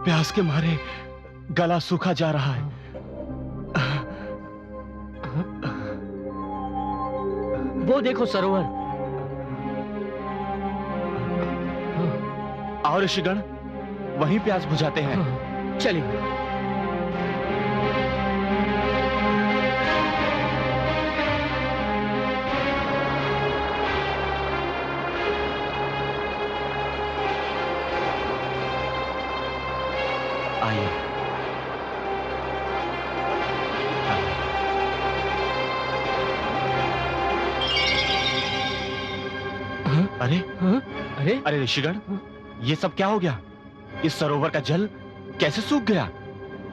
प्यास के मारे गला सूखा जा रहा है। वो देखो सरोवर। और ऋषिगण वहीं प्यास बुझाते हैं। चलिए। आइए। अरे अरे अरे ऋषिगण, ये सब क्या हो गया? इस सरोवर का जल कैसे सूख गया?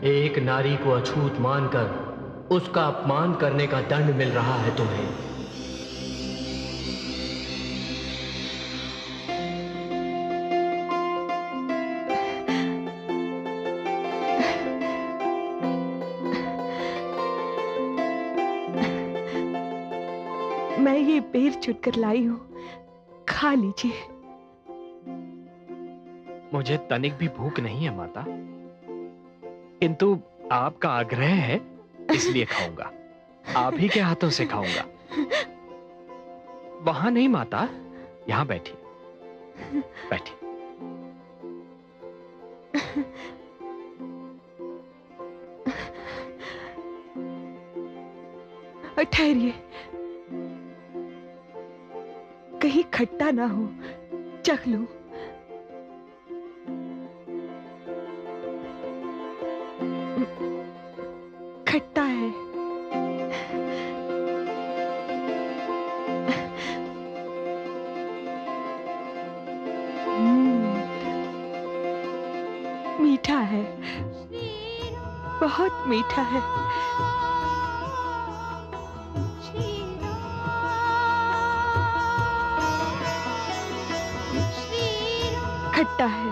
एक नारी को अछूत मानकर उसका अपमान करने का दंड मिल रहा है तुम्हें। मैं ये बेर चुनकर लाई हूं, खा लीजिए। मुझे तनिक भी भूख नहीं है माता, किंतु आपका आग्रह है इसलिए खाऊंगा। आप ही के हाथों से खाऊंगा। वहां नहीं माता, यहां बैठिए, बैठिए। ठहरिए, कहीं खट्टा ना हो, चख लूं। खट्टा है। मीठा है, बहुत मीठा है। खट्टा है।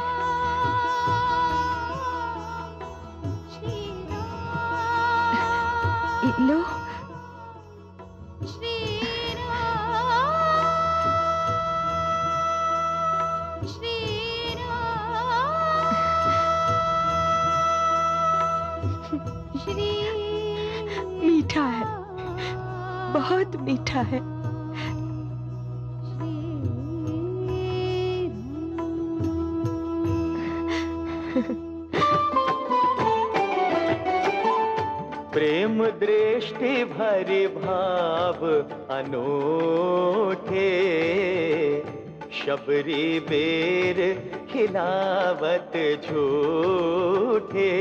लो। मीठा है, बहुत मीठा है। प्रेम दृष्टि भरि भाव अनूठे, शबरी बेर खिलावत झूठे।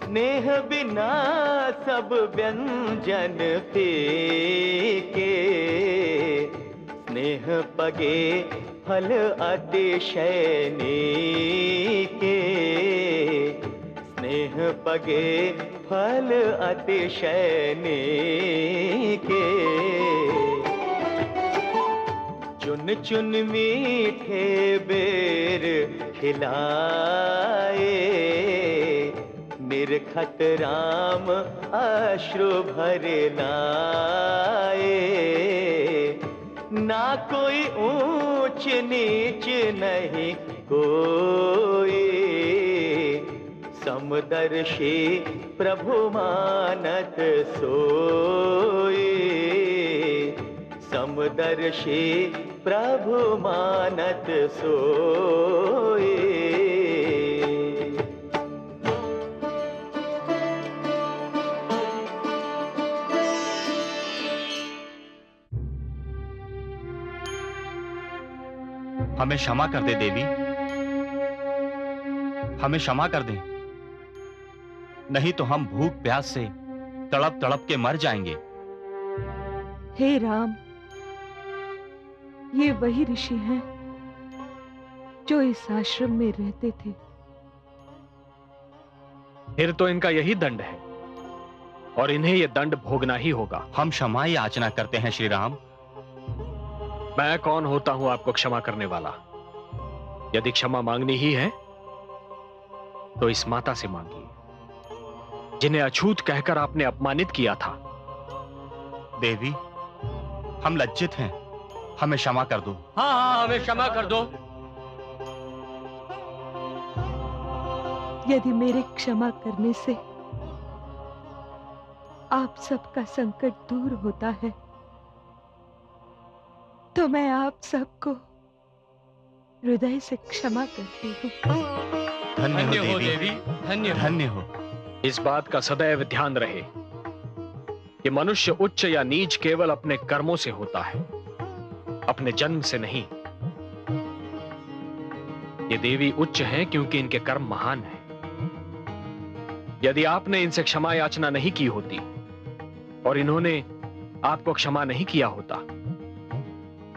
स्नेह बिना सब व्यंजन फीके, स्नेह पगे फल अतिशय नीके। स्नेह पगे फल अतिशय नीके। चुन चुन मीठे बेर खिलाए, निरखत राम अश्रु भर लाए। ना कोई ऊंच नीच नहीं कोई, समदर्शी प्रभु मानत सोई। समदर्शी प्रभु मानत सोई। हमें क्षमा कर दे देवी, हमें क्षमा कर दे, नहीं तो हम भूख प्यास से तड़प तड़प के मर जाएंगे। हे राम, ये वही ऋषि हैं जो इस आश्रम में रहते थे। फिर तो इनका यही दंड है और इन्हें यह दंड भोगना ही होगा। हम क्षमा याचना करते हैं श्री राम। मैं कौन होता हूं आपको क्षमा करने वाला? यदि क्षमा मांगनी ही है तो इस माता से मांगिए, जिन्हें अछूत कहकर आपने अपमानित किया था। देवी, हम लज्जित हैं, हमें क्षमा कर दो। हाँ हाँ, हमें क्षमा कर दो। यदि मेरे क्षमा करने से आप सबका संकट दूर होता है तो मैं आप सबको हृदय से क्षमा करती हूँ। धन्य हो देवी, धन्य हो। धन्य हो। इस बात का सदैव ध्यान रहे कि मनुष्य उच्च या नीच केवल अपने कर्मों से होता है, अपने जन्म से नहीं। ये देवी उच्च हैं क्योंकि इनके कर्म महान हैं। यदि आपने इनसे क्षमा याचना नहीं की होती और इन्होंने आपको क्षमा नहीं किया होता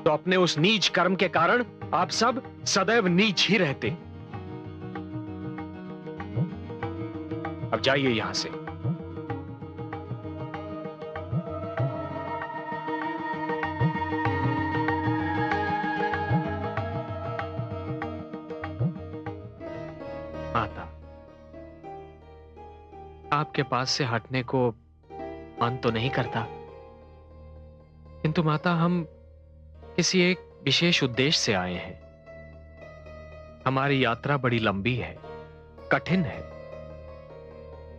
तो अपने उस नीच कर्म के कारण आप सब सदैव नीच ही रहते। अब जाइए यहां से। माता, आपके पास से हटने को मन तो नहीं करता, किंतु माता हम किसी एक विशेष उद्देश्य से आए हैं। हमारी यात्रा बड़ी लंबी है, कठिन है,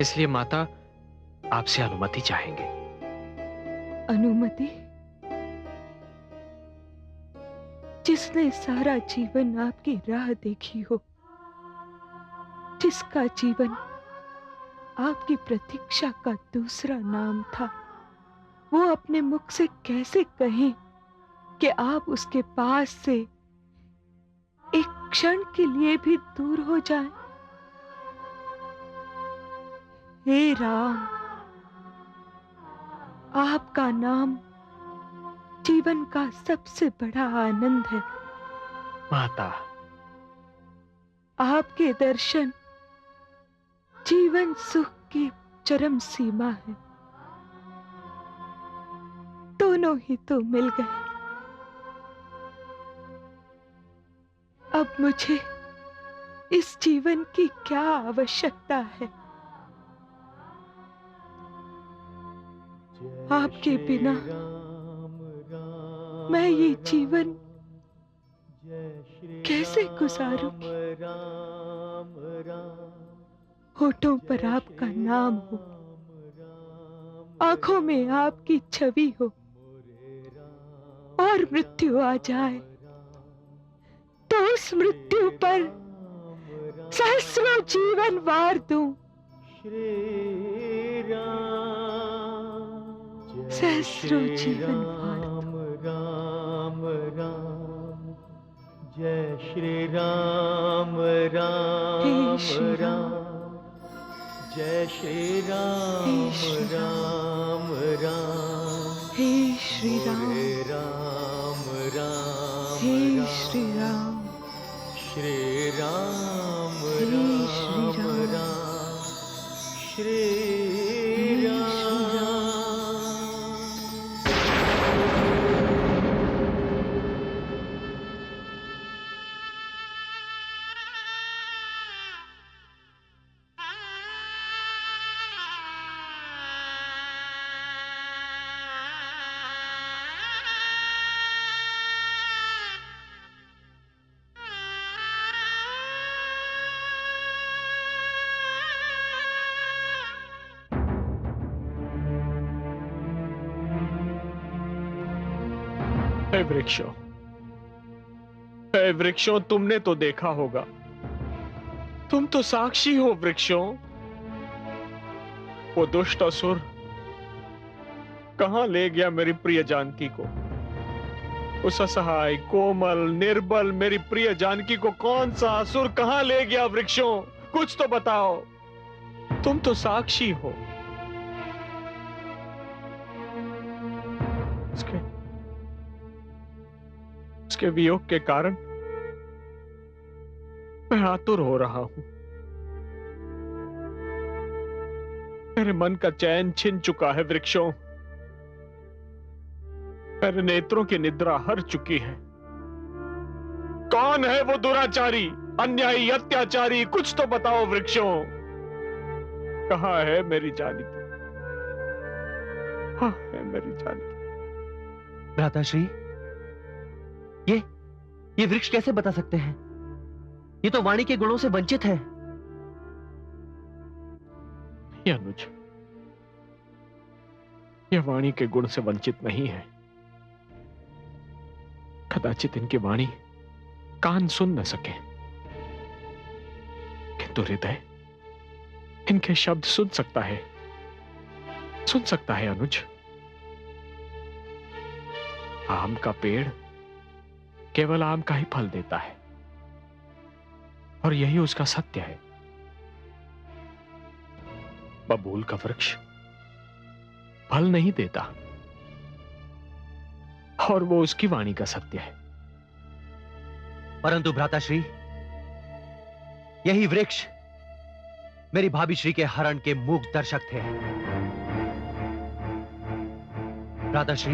इसलिए माता आपसे अनुमति चाहेंगे। अनुमति? जिसने सारा जीवन आपकी राह देखी हो, जिसका जीवन आपकी प्रतीक्षा का दूसरा नाम था, वो अपने मुख से कैसे कहें कि आप उसके पास से एक क्षण के लिए भी दूर हो जाएं? हे राम, आपका नाम जीवन का सबसे बड़ा आनंद है। माता, आपके दर्शन जीवन सुख की चरम सीमा है। दोनों ही तो मिल गए। अब मुझे इस जीवन की क्या आवश्यकता है? आपके बिना मैं ये जीवन कैसे गुजारूं? होठों पर आपका नाम हो, आंखों में आपकी छवि हो, और मृत्यु आ जाए तो उस मृत्यु पर सहस्रों जीवन वार दूं। सहस्रों जीवन वार दूं। राम राम, जय श्री राम राम हे श्री राम, राम, जय श्री राम हे श्री राम राम, हे श्री राम, राम राम हे श्री राम, श्री राम हे श्री राम राम, राम, श्री हे राम। हे वृक्षों, हे वृक्षों, तुमने तो देखा होगा, तुम तो साक्षी हो वृक्षों। वो दुष्ट असुर कहां ले गया मेरी प्रिय जानकी को? उस असहाय, कोमल, निर्बल मेरी प्रिय जानकी को कौन सा असुर कहां ले गया वृक्षों? कुछ तो बताओ, तुम तो साक्षी हो। उसके वियोग के कारण मैं आतुर हो रहा हूं। मेरे मन का चैन छिन चुका है वृक्षों। मेरे नेत्रों की निद्रा हर चुकी है। कौन है वो दुराचारी, अन्यायी, अत्याचारी? कुछ तो बताओ वृक्षों। कहां है मेरी जानकी? कहां है मेरी जानकी? भ्राताश्री, ये वृक्ष कैसे बता सकते हैं? ये तो वाणी के गुणों से वंचित है। ये अनुज, यह वाणी के गुण से वंचित नहीं है। कदाचित इनकी वाणी कान सुन न सके, किंतु हृदय इनके शब्द सुन सकता है, सुन सकता है अनुज। आम का पेड़ केवल आम का ही फल देता है, और यही उसका सत्य है। बबूल का वृक्ष फल नहीं देता, और वो उसकी वाणी का सत्य है। परंतु भ्राताश्री, यही वृक्ष मेरी भाभी श्री के हरण के मूक दर्शक थे। भ्राताश्री,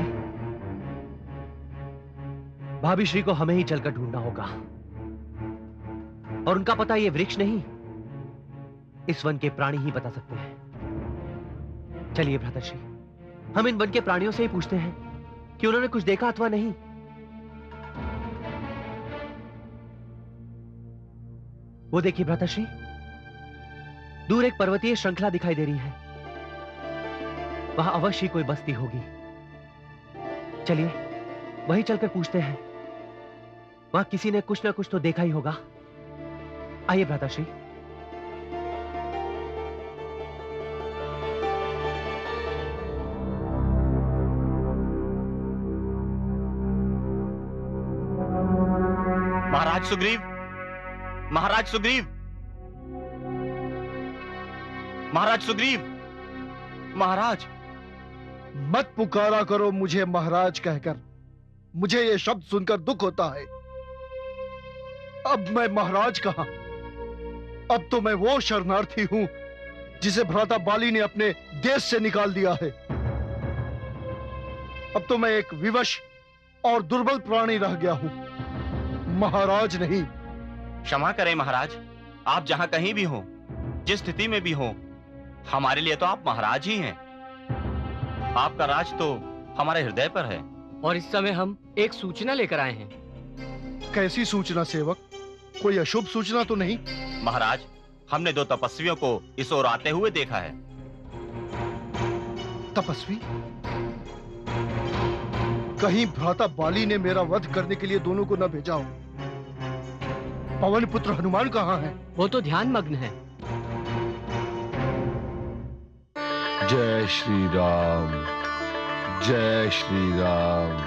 भाभी श्री को हमें ही चलकर ढूंढना होगा, और उनका पता ये वृक्ष नहीं, इस वन के प्राणी ही बता सकते हैं। चलिए भ्राताश्री, हम इन वन के प्राणियों से ही पूछते हैं कि उन्होंने कुछ देखा अथवा नहीं। वो देखिए भ्राताश्री, दूर एक पर्वतीय श्रृंखला दिखाई दे रही है। वहां अवश्य कोई बस्ती होगी। चलिए वहीं चलकर पूछते हैं। वहां किसी ने कुछ ना कुछ तो देखा ही होगा। आइए भ्राताश्री। महाराज सुग्रीव, महाराज सुग्रीव, महाराज सुग्रीव, महाराज। मत पुकारा करो मुझे महाराज कहकर। मुझे ये शब्द सुनकर दुख होता है। अब मैं महाराज कहां? अब तो मैं वो शरणार्थी हूं जिसे भ्राता बाली ने अपने देश से निकाल दिया है। अब तो मैं एक विवश और दुर्बल प्राणी रह गया हूं, महाराज नहीं। क्षमा करें महाराज, आप जहां कहीं भी हो, जिस स्थिति में भी हो, हमारे लिए तो आप महाराज ही हैं। आपका राज तो हमारे हृदय पर है। और इस समय हम एक सूचना लेकर आए हैं। कैसी सूचना सेवक? कोई अशुभ सूचना तो नहीं? महाराज, हमने दो तपस्वियों को इस ओर आते हुए देखा है। तपस्वी? कहीं भ्राता बाली ने मेरा वध करने के लिए दोनों को न भेजा हो। पवन पुत्र हनुमान कहाँ है? वो तो ध्यान मग्न है। जय श्री राम, जय श्री राम,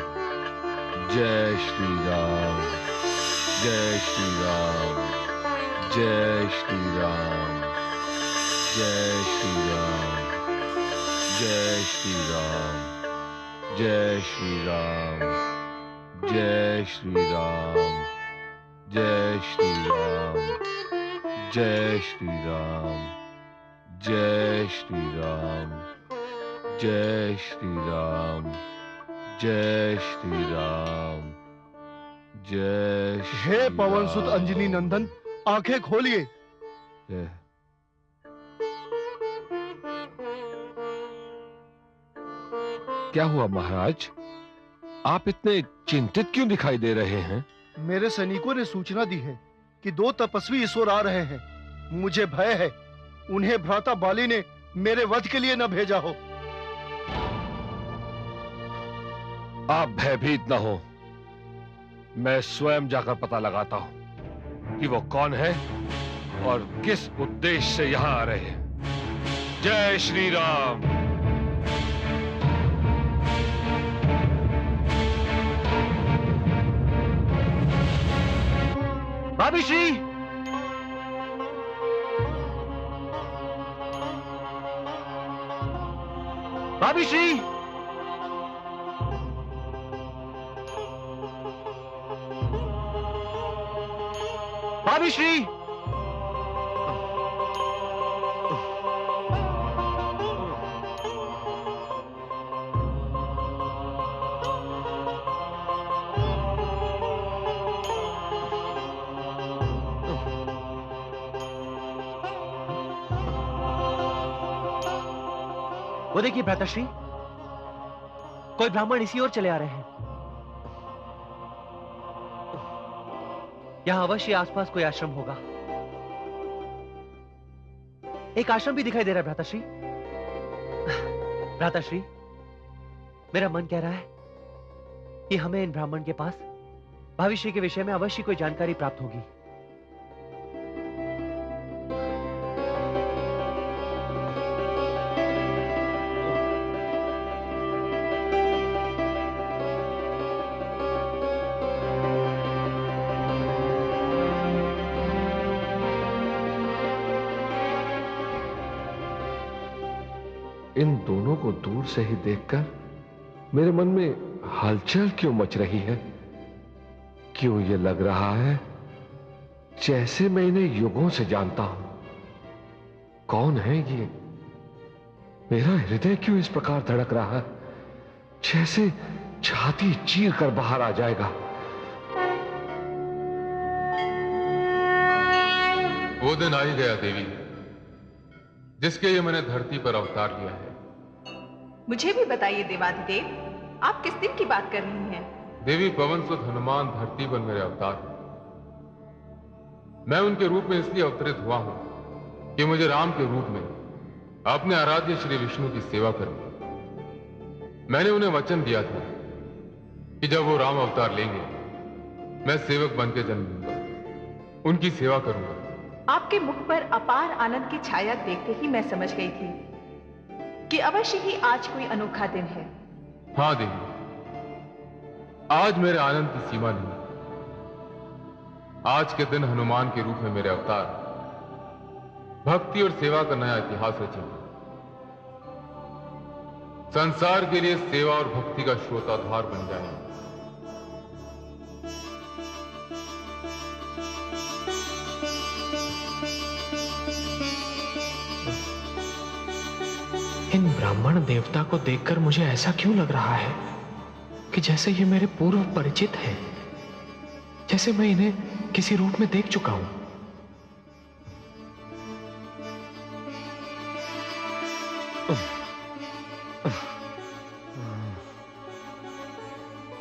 जय श्री राम, जय श्री राम, जय श्री राम, जय श्री राम, जय श्री राम, जय श्री राम, जय श्री राम, जय श्री राम, जय श्री राम, जय श्री राम, जय श्री राम, जय श्री राम, जय श्री हे पवन सुत राम। अंजनी नंदन, आंखें खोलिए। जय। क्या हुआ महाराज? आप इतने चिंतित क्यों दिखाई दे रहे हैं? मेरे सैनिकों ने सूचना दी है कि दो तपस्वी इस ओर आ रहे हैं। मुझे भय है उन्हें भ्राता बाली ने मेरे वध के लिए न भेजा हो। आप भयभीत न हो, मैं स्वयं जाकर पता लगाता हूं कि वो कौन है और किस उद्देश्य से यहां आ रहे हैं। जय श्री राम। भाभी श्री, भाभी श्री, भाभी श्री। वो देखिए भ्राताश्री, कोई ब्राह्मण इसी ओर चले आ रहे हैं। यहां अवश्य आसपास कोई आश्रम होगा। एक आश्रम भी दिखाई दे रहा है भ्राताश्री। भ्राताश्री, मेरा मन कह रहा है कि हमें इन ब्राह्मण के पास भविष्य के विषय में अवश्य कोई जानकारी प्राप्त होगी। इन दोनों को दूर से ही देखकर मेरे मन में हलचल क्यों मच रही है? क्यों ये लग रहा है जैसे मैं इन्हें युगों से जानता हूं? कौन है ये? मेरा हृदय क्यों इस प्रकार धड़क रहा है जैसे छाती चीर कर बाहर आ जाएगा? वो दिन आ ही गया देवी, जिसके लिए मैंने धरती पर अवतार लिया है। मुझे भी बताइए देवाधिदेव, आप किस दिन की बात कर रही हैं? देवी, पवन सुत हनुमान धरती पर मेरे अवतार हैं। मैं उनके रूप में इसलिए अवतरित हुआ हूं कि मुझे राम के रूप में अपने आराध्य श्री विष्णु की सेवा करनी। मैंने उन्हें वचन दिया था कि जब वो राम अवतार लेंगे मैं सेवक बन के जन्म लूंगा, उनकी सेवा करूंगा। आपके मुख पर अपार आनंद की छाया देखते ही मैं समझ गई थी कि अवश्य ही आज कोई अनोखा दिन है। हां देवी, आज मेरे आनंद की सीमा नहीं। आज के दिन हनुमान के रूप में मेरे अवतार भक्ति और सेवा का नया इतिहास रचेंगे। संसार के लिए सेवा और भक्ति का श्रोताधार बन जाएंगे। इन ब्राह्मण देवता को देखकर मुझे ऐसा क्यों लग रहा है कि जैसे ये मेरे पूर्व परिचित हैं, जैसे मैं इन्हें किसी रूप में देख चुका हूं।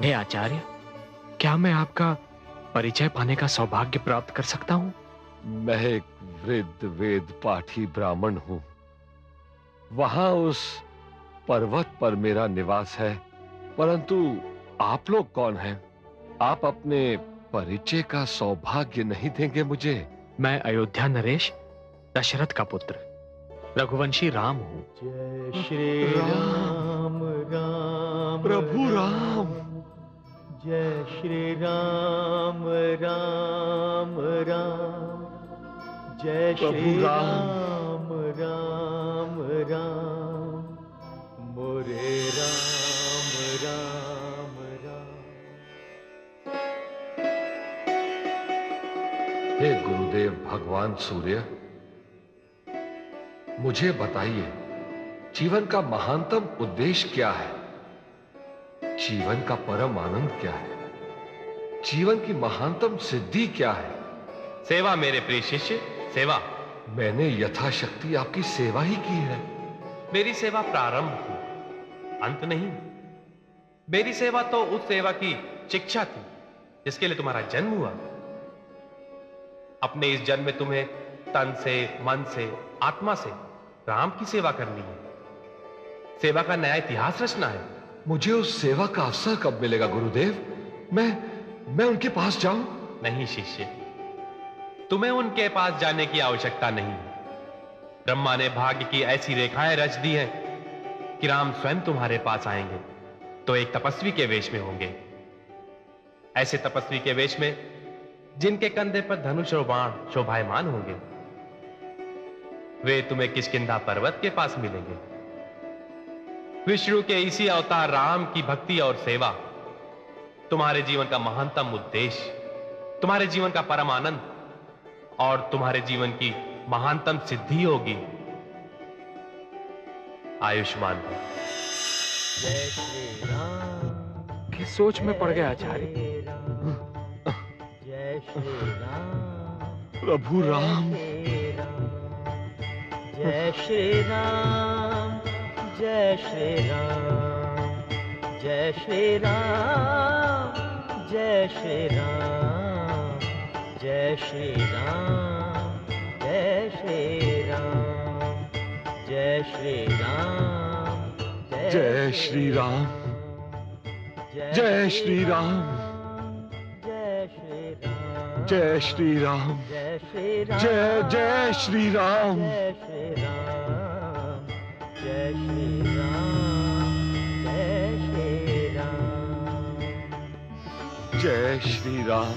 हे आचार्य, क्या मैं आपका परिचय पाने का सौभाग्य प्राप्त कर सकता हूं? मैं एक वृद्ध वेद पाठी ब्राह्मण हूं। वहां उस पर्वत पर मेरा निवास है, परंतु आप लोग कौन हैं? आप अपने परिचय का सौभाग्य नहीं देंगे मुझे? मैं अयोध्या नरेश दशरथ का पुत्र रघुवंशी राम हूं। जय श्री राम राम प्रभु राम। जय श्री राम राम राम। जय श्री राम राम राम। मोरे राम राम राम। हे गुरुदेव भगवान सूर्य, मुझे बताइए जीवन का महानतम उद्देश्य क्या है? जीवन का परम आनंद क्या है? जीवन की महानतम सिद्धि क्या है? सेवा मेरे प्रिय शिष्य, सेवा। मैंने यथाशक्ति आपकी सेवा ही की है। मेरी सेवा प्रारंभ थी, अंत नहीं। मेरी सेवा तो उस सेवा की शिक्षा थी जिसके लिए तुम्हारा जन्म हुआ। अपने इस जन्म में तुम्हें तन से, मन से, आत्मा से राम की सेवा करनी है। सेवा का नया इतिहास रचना है। मुझे उस सेवा का अवसर कब मिलेगा गुरुदेव? मैं उनके पास जाऊं? नहीं शिष्य, तुम्हें उनके पास जाने की आवश्यकता नहीं। ब्रह्मा ने भाग्य की ऐसी रेखाएं रच दी हैं कि राम स्वयं तुम्हारे पास आएंगे तो एक तपस्वी के वेश में होंगे। ऐसे तपस्वी के वेश में जिनके कंधे पर धनुष और बाण शोभायमान होंगे। वे तुम्हें किष्किंधा पर्वत के पास मिलेंगे। विष्णु के इसी अवतार राम की भक्ति और सेवा तुम्हारे जीवन का महानतम उद्देश्य, तुम्हारे जीवन का परम आनंद और तुम्हारे जीवन की महानतम सिद्धि होगी। आयुष्मान भव। जय श्री राम। किस सोच में पड़ गया आचार्य? जय श्री राम। प्रभु राम। जय श्री राम। जय श्री राम। जय श्री राम, जय श्री राम, जय श्री राम, जय श्री राम, जय श्री राम, जय श्री राम, जय श्री राम, जय श्री राम, जय जय श्री राम, जय श्री राम, जय श्री राम, जय श्री राम।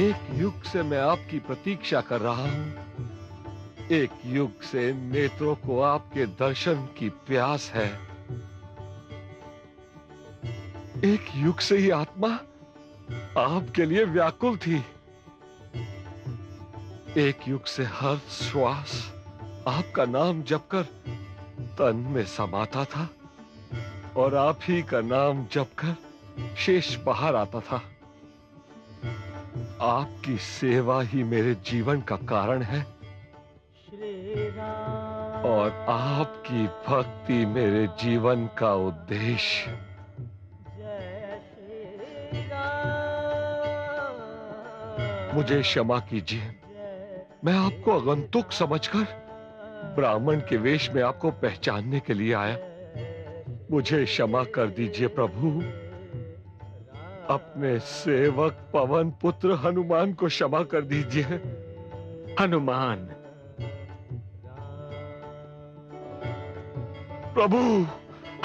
एक युग से मैं आपकी प्रतीक्षा कर रहा हूं। एक युग से नेत्रों को आपके दर्शन की प्यास है। एक युग से ही आत्मा आपके लिए व्याकुल थी। एक युग से हर श्वास आपका नाम जपकर तन में समाता था और आप ही का नाम जपकर शेष बाहर आता था। आपकी सेवा ही मेरे जीवन का कारण है और आपकी भक्ति मेरे जीवन का उद्देश्य। मुझे क्षमा कीजिए, मैं आपको आगंतुक समझकर ब्राह्मण के वेश में आपको पहचानने के लिए आया। मुझे क्षमा कर दीजिए प्रभु। अपने सेवक पवन पुत्र हनुमान को क्षमा कर दीजिए। हनुमान, प्रभु,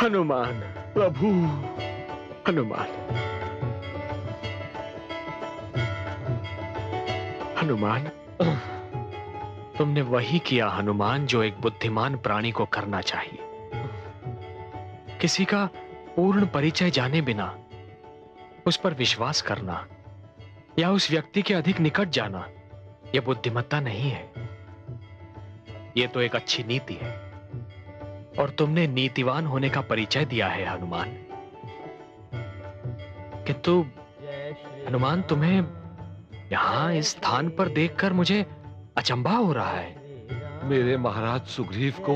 हनुमान, प्रभु, हनुमान, हनुमान, तुमने वही किया हनुमान जो एक बुद्धिमान प्राणी को करना चाहिए। किसी का पूर्ण परिचय जाने बिना उस पर विश्वास करना या उस व्यक्ति के अधिक निकट जाना, यह बुद्धिमत्ता नहीं है। यह तो एक अच्छी नीति है और तुमने नीतिवान होने का परिचय दिया है हनुमान। किंतु हनुमान, तुम्हें यहां इस स्थान पर देखकर मुझे अचंभा हो रहा है। मेरे महाराज सुग्रीव को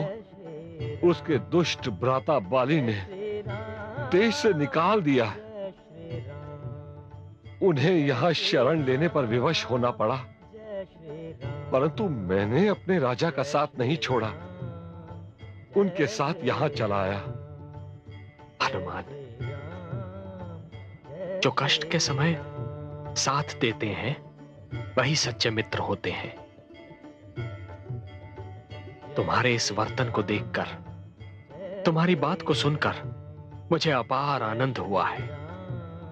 उसके दुष्ट भ्राता बाली ने देश से निकाल दिया। उन्हें यहां शरण लेने पर विवश होना पड़ा, परंतु मैंने अपने राजा का साथ नहीं छोड़ा, उनके साथ यहां चला आया। हनुमान, जो कष्ट के समय साथ देते हैं वही सच्चे मित्र होते हैं। तुम्हारे इस वर्तन को देखकर, तुम्हारी बात को सुनकर मुझे अपार आनंद हुआ है।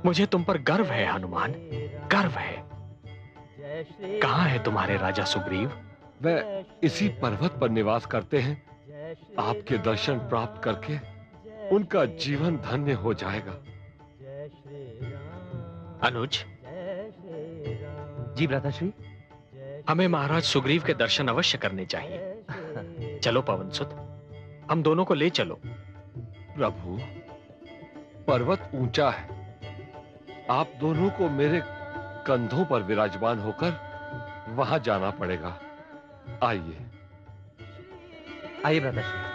मुझे तुम पर गर्व है हनुमान, गर्व है। कहां है तुम्हारे राजा सुग्रीव? वह इसी पर्वत पर निवास करते हैं। आपके दर्शन प्राप्त करके उनका जीवन धन्य हो जाएगा। अनुज, जी भ्राताश्री। हमें महाराज सुग्रीव के दर्शन अवश्य करने चाहिए। चलो पवनसुत, हम दोनों को ले चलो। प्रभु, पर्वत ऊंचा है। आप दोनों को मेरे कंधों पर विराजमान होकर वहां जाना पड़ेगा। आइए आइए भ्राताश्री।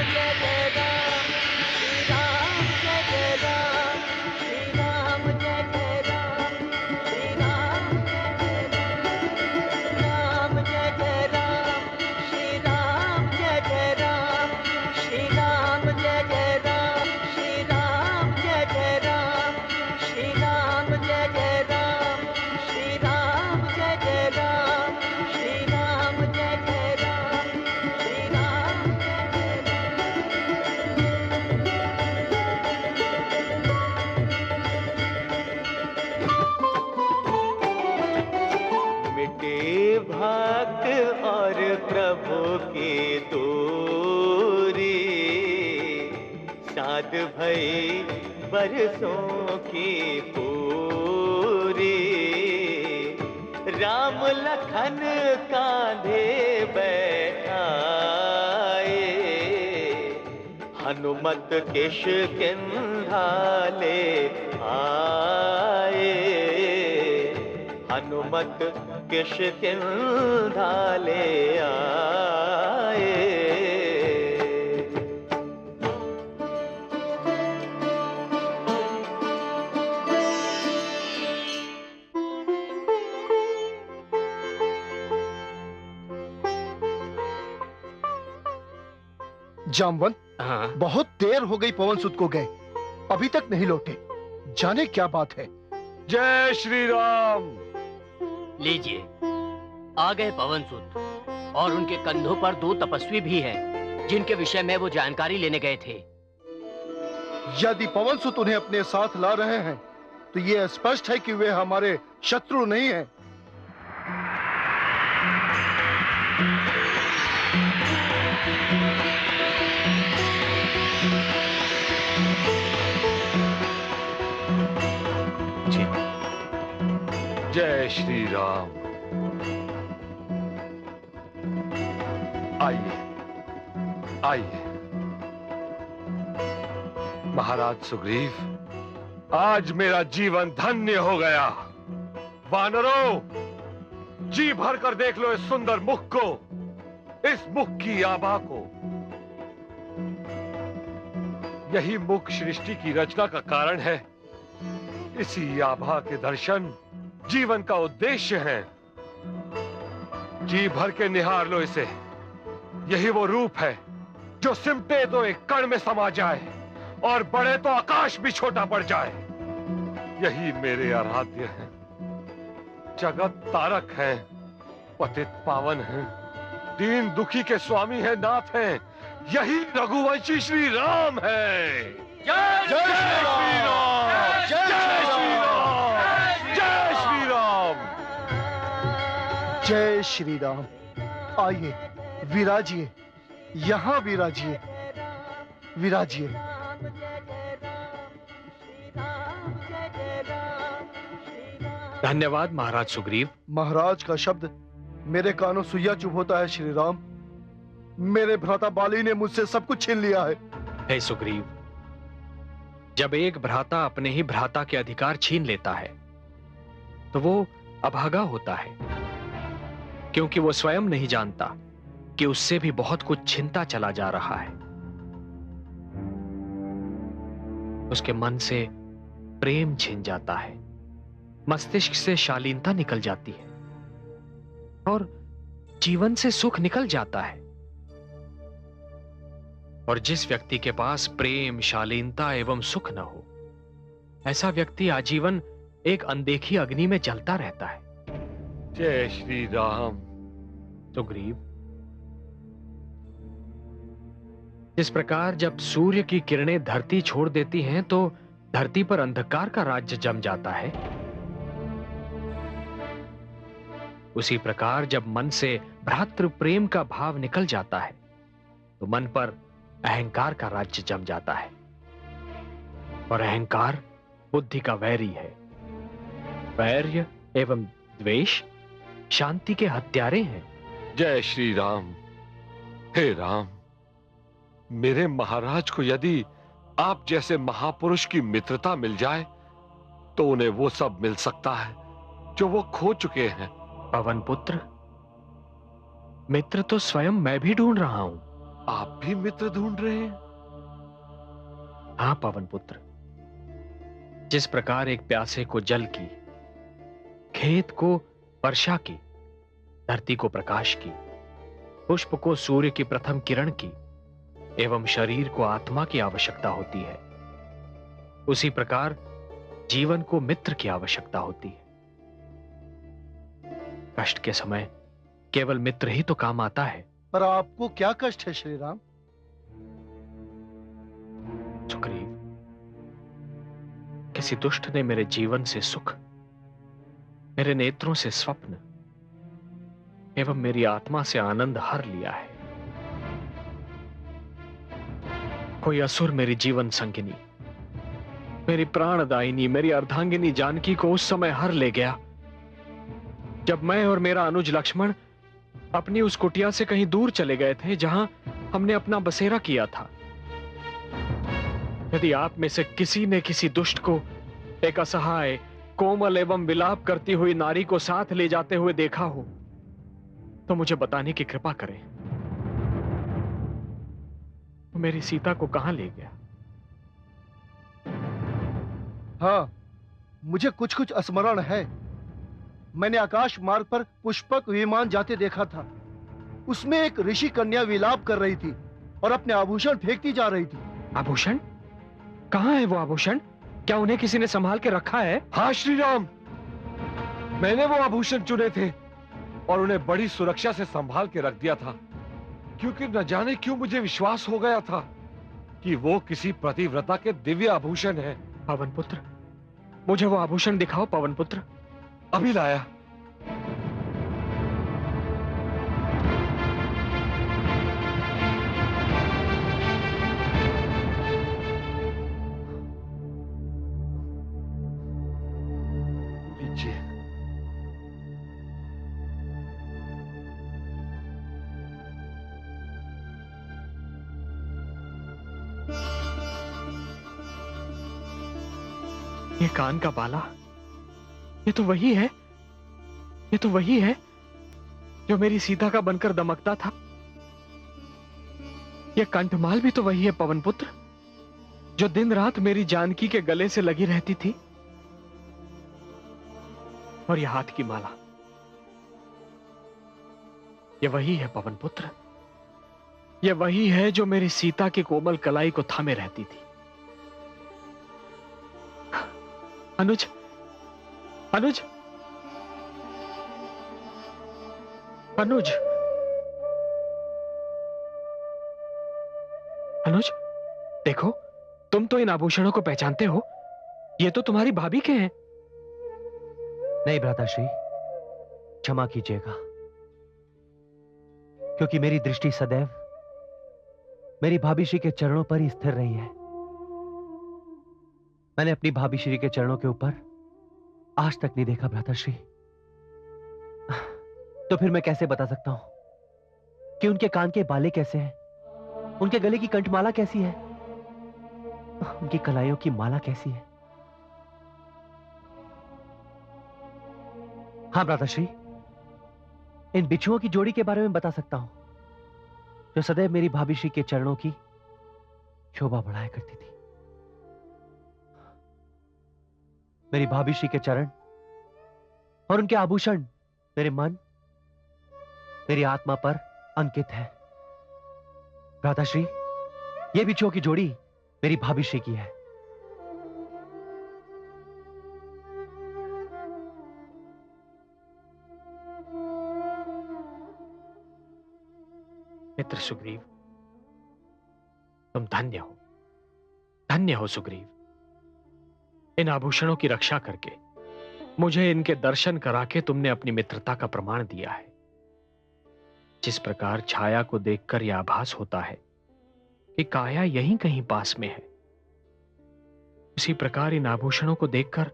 जय साध भई बरसों की पूरी। राम लखन कांधे बैठाए, हनुमत किष्किंधा ले आए। हनुमत किष्किंधा ले आए। जामवंत, हाँ। बहुत देर हो गई पवन सुत को गए, अभी तक नहीं लौटे। जाने क्या बात है। जय श्री राम। लीजिए, आ गए पवन सुत, और उनके कंधों पर 2 तपस्वी भी हैं, जिनके विषय में वो जानकारी लेने गए थे। यदि पवन सुत उन्हें अपने साथ ला रहे हैं तो यह स्पष्ट है कि वे हमारे शत्रु नहीं हैं। जय श्री राम। आइए आइए। महाराज सुग्रीव, आज मेरा जीवन धन्य हो गया। वानरों, जी भर कर देख लो इस सुंदर मुख को, इस मुख की आभा को। यही मुख सृष्टि की रचना का कारण है। इसी आभा के दर्शन जीवन का उद्देश्य है। जी भर के निहार लो इसे। यही वो रूप है जो सिमटे तो एक कण में समा जाए और बड़े तो आकाश भी छोटा पड़ जाए। यही मेरे आराध्य हैं, जगत तारक हैं, पतित पावन हैं, दीन दुखी के स्वामी हैं, नाथ हैं। यही रघुवंशी श्री राम है। जय श्री राम। जय श्री राम। जय श्री राम। जय श्री राम। आइए, विराजिए, यहां विराजिए, विराजिए। धन्यवाद महाराज सुग्रीव। महाराज का शब्द मेरे कानों सुइया चुभ होता है। श्री राम, मेरे भ्राता बाली ने मुझसे सब कुछ छीन लिया है। हे सुग्रीव, जब एक भ्राता अपने ही भ्राता के अधिकार छीन लेता है तो वो अभागा होता है, क्योंकि वो स्वयं नहीं जानता कि उससे भी बहुत कुछ छिनता चला जा रहा है। उसके मन से प्रेम छिन जाता है, मस्तिष्क से शालीनता निकल जाती है और जीवन से सुख निकल जाता है। और जिस व्यक्ति के पास प्रेम, शालीनता एवं सुख न हो, ऐसा व्यक्ति आजीवन एक अनदेखी अग्नि में जलता रहता है। जय श्री राम। सुग्रीव, जिस प्रकार जब सूर्य की किरणें धरती छोड़ देती हैं तो धरती पर अंधकार का राज्य जम जाता है, उसी प्रकार जब मन से भ्रातृ प्रेम का भाव निकल जाता है तो मन पर अहंकार का राज्य जम जाता है। और अहंकार बुद्धि का वैरी है। वैर्य एवं द्वेष शांति के हत्यारे हैं। जय श्री राम। हे राम, मेरे महाराज को यदि आप जैसे महापुरुष की मित्रता मिल जाए तो उन्हें वो सब मिल सकता है जो वो खो चुके हैं। पवन पुत्र, मित्र तो स्वयं मैं भी ढूंढ रहा हूं। आप भी मित्र ढूंढ रहे हैं? हाँ पवन पुत्र, जिस प्रकार एक प्यासे को जल की, खेत को वर्षा की, धरती को प्रकाश की, पुष्प को सूर्य की प्रथम किरण की एवं शरीर को आत्मा की आवश्यकता होती है, उसी प्रकार जीवन को मित्र की आवश्यकता होती है। कष्ट के समय केवल मित्र ही तो काम आता है। पर आपको क्या कष्ट है श्री राम? सुग्रीव, किसी दुष्ट ने मेरे जीवन से सुख, मेरे नेत्रों से स्वप्न एवं मेरी आत्मा से आनंद हर लिया है। कोई असुर मेरी जीवन संगिनी, मेरी प्राणदायिनी, मेरी अर्धांगिनी जानकी को उस समय हर ले गया जब मैं और मेरा अनुज लक्ष्मण अपनी उस कुटिया से कहीं दूर चले गए थे जहां हमने अपना बसेरा किया था। यदि आप में से किसी ने किसी दुष्ट को, एक असहाय, कोमल एवं विलाप करती हुई नारी को साथ ले जाते हुए देखा हो तो मुझे बताने की कृपा करें। वो मेरी सीता को कहां ले गया? हाँ, मुझे कुछ कुछ स्मरण है। मैंने आकाश मार्ग पर पुष्पक विमान जाते देखा था। उसमें एक ऋषि कन्या विलाप कर रही थी और अपने आभूषण फेंकती जा रही थी। आभूषण? कहां है वो आभूषण? क्या उन्हें किसी ने संभाल के रखा है? हाँ श्री राम, मैंने वो आभूषण चुने थे और उन्हें बड़ी सुरक्षा से संभाल के रख दिया था, क्योंकि न जाने क्यों मुझे विश्वास हो गया था कि वो किसी पतिव्रता के दिव्य आभूषण हैं। पवन पुत्र, मुझे वो आभूषण दिखाओ पवन पुत्र। अभी लाया। लीजिए। ये कान का बाला, ये तो वही है, ये तो वही है जो मेरी सीता का बनकर दमकता था। ये कंठमाल भी तो वही है पवन पुत्र, जो दिन रात मेरी जानकी के गले से लगी रहती थी। और ये हाथ की माला, ये वही है पवन पुत्र, ये वही है जो मेरी सीता की कोमल कलाई को थामे रहती थी। अनुज, अनुज, अनुज, अनुज, देखो, तुम तो इन आभूषणों को पहचानते हो। ये तो तुम्हारी भाभी के हैं। नहीं भ्राताश्री, क्षमा कीजिएगा, क्योंकि मेरी दृष्टि सदैव मेरी भाभी श्री के चरणों पर ही स्थिर रही है। मैंने अपनी भाभी श्री के चरणों के ऊपर आज तक नहीं देखा भ्राताश्री। तो फिर मैं कैसे बता सकता हूं कि उनके कान के बाले कैसे हैं, उनके गले की कंठमाला कैसी है, उनकी कलाइयों की माला कैसी है। हाँ भ्राताश्री, इन बिच्छुओं की जोड़ी के बारे में बता सकता हूं, जो सदैव मेरी भाभी श्री के चरणों की शोभा बढ़ाया करती थी। मेरी भाभी श्री के चरण और उनके आभूषण मेरे मन, मेरी आत्मा पर अंकित है। भ्राताश्री, ये बिच्छुओं की जोड़ी मेरी भाभी श्री की है। मित्र सुग्रीव, तुम धन्य हो, धन्य हो सुग्रीव। इन आभूषणों की रक्षा करके, मुझे इनके दर्शन करा के तुमने अपनी मित्रता का प्रमाण दिया है। जिस प्रकार छाया को देखकर यह आभास होता है कि काया यहीं कहीं पास में है, उसी प्रकार इन आभूषणों को देखकर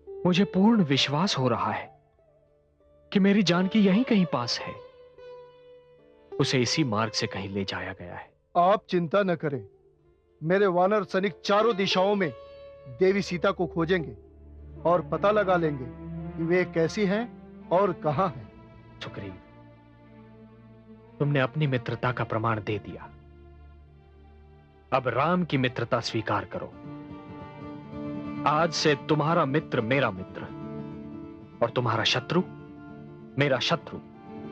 मुझे पूर्ण विश्वास हो रहा है कि मेरी जानकी यहीं कहीं पास है। उसे इसी मार्ग से कहीं ले जाया गया है। आप चिंता न करें, मेरे वानर सैनिक चारों दिशाओं में देवी सीता को खोजेंगे और पता लगा लेंगे कि वे कैसी हैं और कहां हैं। सुग्रीव, तुमने अपनी मित्रता का प्रमाण दे दिया। अब राम की मित्रता स्वीकार करो। आज से तुम्हारा मित्र मेरा मित्र और तुम्हारा शत्रु मेरा शत्रु।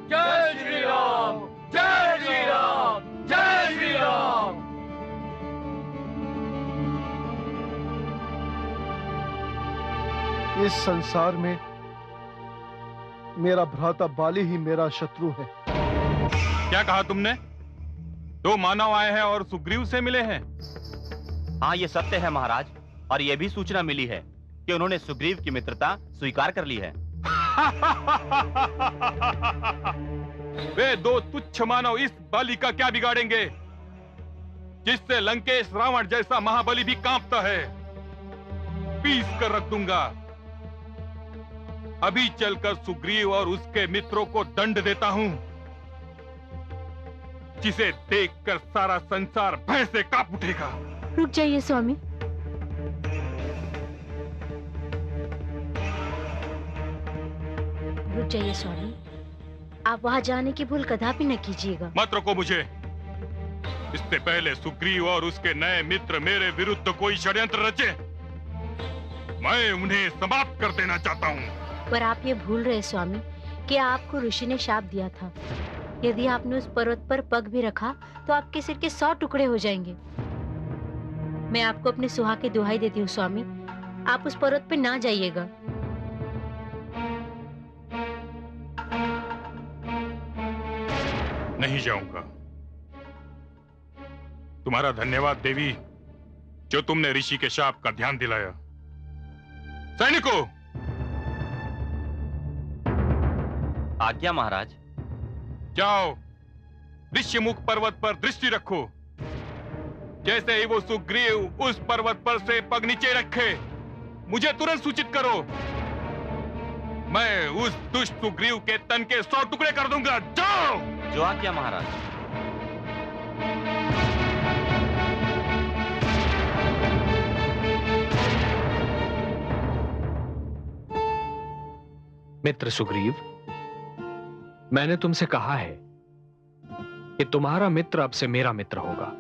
जय श्री राम, जय श्री राम, जय श्री राम। इस संसार में मेरा भ्राता बाली ही मेरा शत्रु है। क्या कहा तुमने? दो मानव आए हैं और सुग्रीव से मिले हैं? हाँ, ये सत्य है महाराज, और यह भी सूचना मिली है कि उन्होंने सुग्रीव की मित्रता स्वीकार कर ली है। वे दो तुच्छ मानव इस बाली का क्या बिगाड़ेंगे? जिससे लंकेश रावण जैसा महाबली भी कांपता है, पीस कर रख दूंगा। अभी चलकर सुग्रीव और उसके मित्रों को दंड देता हूं, जिसे देखकर सारा संसार भय से कांप उठेगा। रुक जाइए स्वामी। रुक जाइए स्वामी, आप वहां जाने की भूल कदापि न कीजिएगा। मत रोको मुझे। इससे पहले सुग्रीव और उसके नए मित्र मेरे विरुद्ध कोई षड्यंत्र रचे, मैं उन्हें समाप्त कर देना चाहता हूँ। पर आप ये भूल रहे स्वामी कि आपको ऋषि ने शाप दिया था, यदि आपने उस पर्वत पर पग भी रखा तो आपके सिर के 100 टुकड़े हो जाएंगे। मैं आपको अपने सुहा की दुहाई देती हूँ स्वामी, आप उस पर्वत पर ना जाइएगा। नहीं जाऊंगा। तुम्हारा धन्यवाद देवी, जो तुमने ऋषि के शाप का ध्यान दिलाया। सैनिकों, आज्ञा महाराज। जाओ, ऋष्यमुख पर्वत पर दृष्टि रखो। जैसे ही वो सुग्रीव उस पर्वत पर से पग नीचे रखे, मुझे तुरंत सूचित करो। मैं उस दुष्ट सुग्रीव के तन के 100 टुकड़े कर दूंगा। जाओ। जो आज्ञा महाराज। मित्र सुग्रीव, मैंने तुमसे कहा है कि तुम्हारा मित्र अब से मेरा मित्र होगा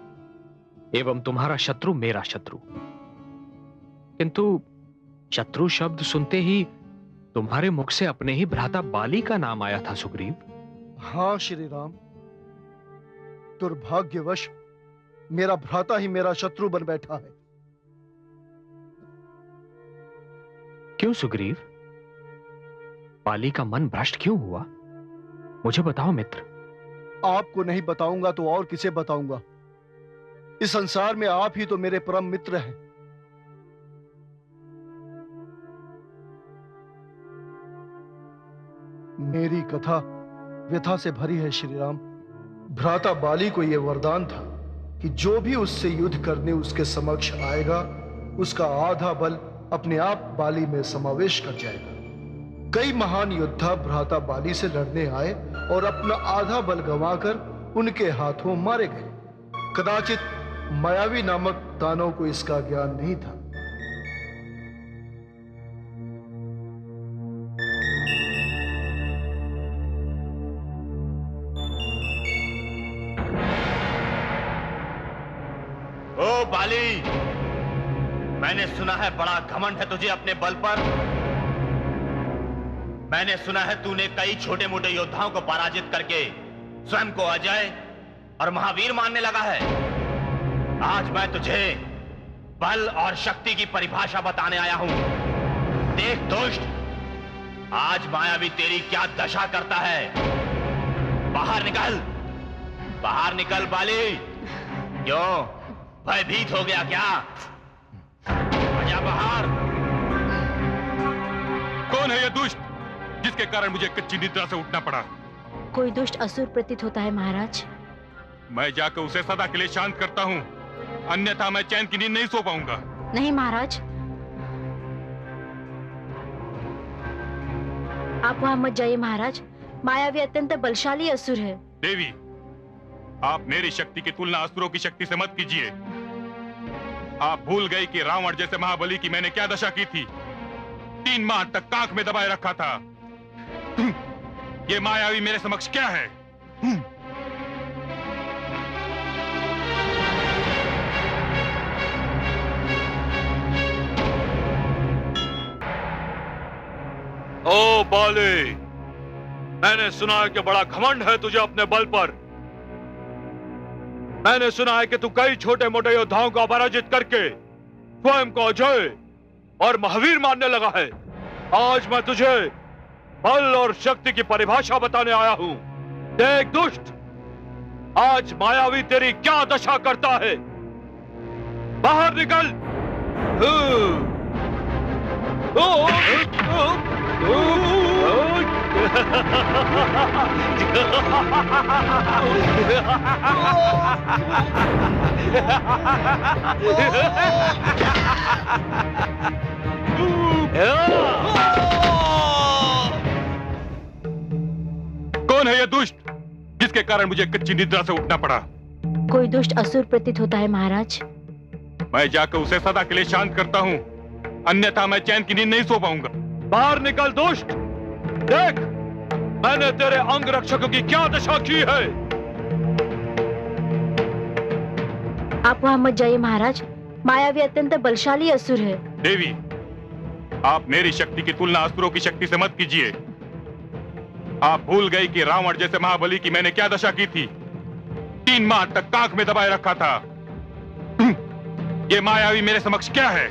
एवं तुम्हारा शत्रु मेरा शत्रु। किंतु शत्रु शब्द सुनते ही तुम्हारे मुख से अपने ही भ्राता बाली का नाम आया था सुग्रीव। हाँ श्री राम, दुर्भाग्यवश मेरा भ्राता ही मेरा शत्रु बन बैठा है। क्यों सुग्रीव? बाली का मन भ्रष्ट क्यों हुआ? मुझे बताओ मित्र। आपको नहीं बताऊंगा तो और किसे बताऊंगा? इस संसार में आप ही तो मेरे परम मित्र हैं। मेरी कथा व्यथा से भरी है श्री राम। भ्राता बाली को यह वरदान था कि जो भी उससे युद्ध करने उसके समक्ष आएगा, उसका आधा बल अपने आप बाली में समावेश कर जाएगा। कई महान योद्धा भ्राता बाली से लड़ने आए और अपना आधा बल गंवाकर उनके हाथों मारे गए। कदाचित मायावी नामक दानव को इसका ज्ञान नहीं था। ओ बाली, मैंने सुना है बड़ा घमंड है तुझे अपने बल पर। मैंने सुना है तूने कई छोटे मोटे योद्धाओं को पराजित करके स्वयं को अजय और महावीर मानने लगा है। आज मैं तुझे बल और शक्ति की परिभाषा बताने आया हूं। देख दुष्ट, आज मायावी तेरी क्या दशा करता है। बाहर निकल, बाहर निकल बाली। क्यों, भयभीत हो गया क्या? आजा बाहर। कौन है ये दुष्ट जिसके कारण मुझे कच्ची निद्रा से उठना पड़ा? कोई दुष्ट असुर प्रतीत होता है महाराज। मैं जाकर उसे सदा के लिए शांत करता हूं, अन्यथा मैं चैन की नींद नहीं सो पाऊंगा। नहीं महाराज, आप वहां मत जाइए महाराज। मायावी अत्यंत बलशाली असुर है। देवी, आप मेरी शक्ति की तुलना असुरों की शक्ति से मत कीजिए। आप भूल गई कि रावण जैसे महाबली की मैंने क्या दशा की थी। 3 माह तक कांख में दबाए रखा था। ये मायावी मेरे समक्ष क्या है? ओ बाली, मैंने सुना है कि बड़ा घमंड है तुझे अपने बल पर। मैंने सुना है कि तू कई छोटे मोटे योद्धाओं को पराजित करके स्वयं को अजय और महावीर मानने लगा है। आज मैं तुझे बल और शक्ति की परिभाषा बताने आया हूं। देख दुष्ट, आज मायावी तेरी क्या दशा करता है। बाहर निकल। कौन है यह दुष्ट जिसके कारण मुझे कच्ची निद्रा से उठना पड़ा? कोई दुष्ट असुर प्रतीत होता है महाराज। मैं जाकर उसे सदा के लिए शांत करता हूँ, अन्यथा मैं चैन की नींद नहीं सो पाऊंगा। बाहर निकल दुष्ट। देख मैंने तेरे अंग रक्षकों की क्या दशा की है। आप वहां मत जाइए महाराज, मायावी अत्यंत बलशाली असुर है। देवी, आप मेरी शक्ति की तुलना असुरों की शक्ति से मत कीजिए। आप भूल गई कि रावण जैसे महाबली की मैंने क्या दशा की थी। 3 माह तक कांख में दबाए रखा था। ये मायावी मेरे समक्ष क्या है?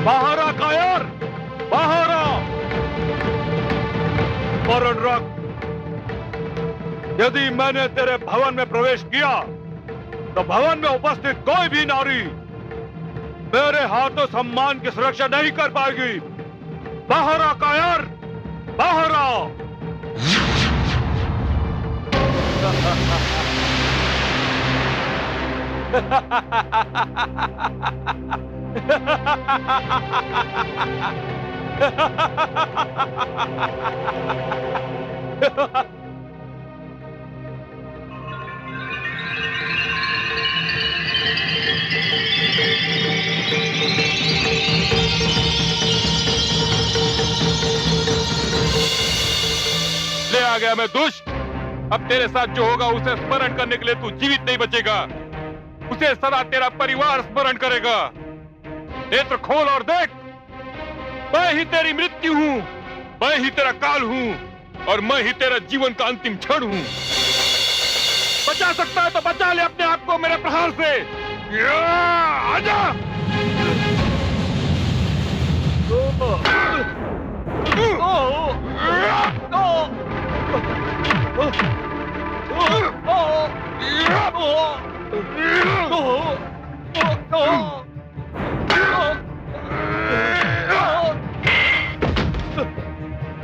बाहर आ कायर, बाहर आ। वरुण रख, यदि मैंने तेरे भवन में प्रवेश किया तो भवन में उपस्थित कोई भी नारी मेरे हाथों सम्मान की सुरक्षा नहीं कर पाएगी। बाहर आ कायर, बाहर आ। ले आ गया मैं दुष्ट। अब तेरे साथ जो होगा उसे स्मरण करने के लिए तू जीवित नहीं बचेगा। उसे सदा तेरा परिवार स्मरण करेगा। नेत्र खोल और देख, मैं ही तेरी मृत्यु हूं, मैं ही तेरा काल हूं और मैं ही तेरा जीवन का अंतिम क्षण हूं। बचा सकता है तो बचा ले अपने आप को मेरे प्रहार से। आजा।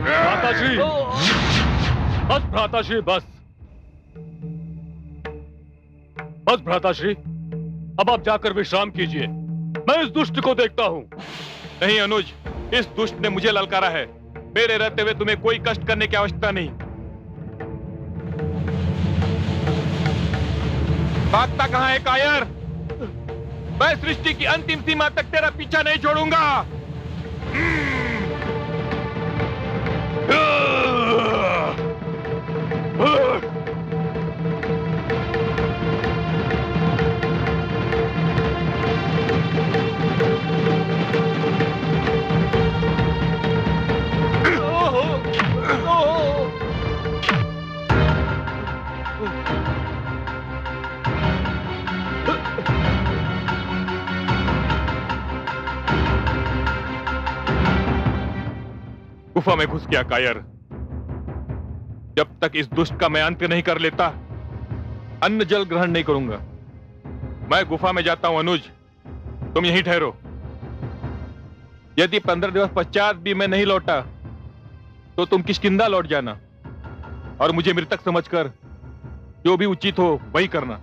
भ्राताश्री, बस भ्राताश्री, बस बस भ्राताश्री, अब आप जाकर विश्राम कीजिए। मैं इस दुष्ट को देखता हूं। नहीं अनुज, इस दुष्ट ने मुझे ललकारा है। मेरे रहते हुए तुम्हें कोई कष्ट करने की आवश्यकता नहीं। भागता कहां है कायर? मैं सृष्टि की अंतिम सीमा तक तेरा पीछा नहीं छोड़ूंगा। गुफा में घुस गया कायर। जब तक इस दुष्ट का मैं अंत नहीं कर लेता, अन्न जल ग्रहण नहीं करूंगा। मैं गुफा में जाता हूं अनुज, तुम यहीं ठहरो। यदि 15 दिवस पश्चात भी मैं नहीं लौटा तो तुम किष्किंधा लौट जाना और मुझे मृतक समझकर जो भी उचित हो वही करना।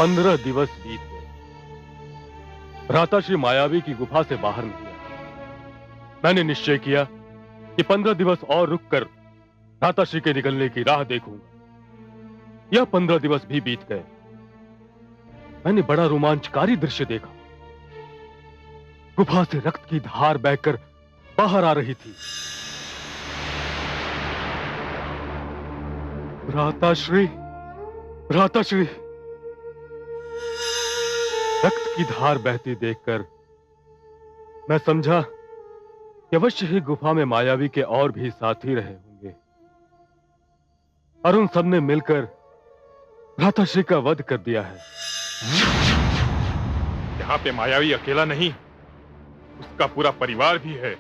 15 दिवस बीत गए। भ्राताश्री मायावी की गुफा से बाहर नहीं आए। मैंने निश्चय किया कि 15 दिवस और रुककर भ्राताश्री के निकलने की राह देखूंगा। यह 15 दिवस भी बीत गए। मैंने बड़ा रोमांचकारी दृश्य देखा। गुफा से रक्त की धार बहकर बाहर आ रही थी। भ्राताश्री, भ्राताश्री! रक्त की धार बहती देखकर मैं समझा कि अवश्य ही गुफा में मायावी के और भी साथी रहे होंगे और उन सबने मिलकर भ्राताश्री का वध कर दिया है। यहाँ पे मायावी अकेला नहीं, उसका पूरा परिवार भी है।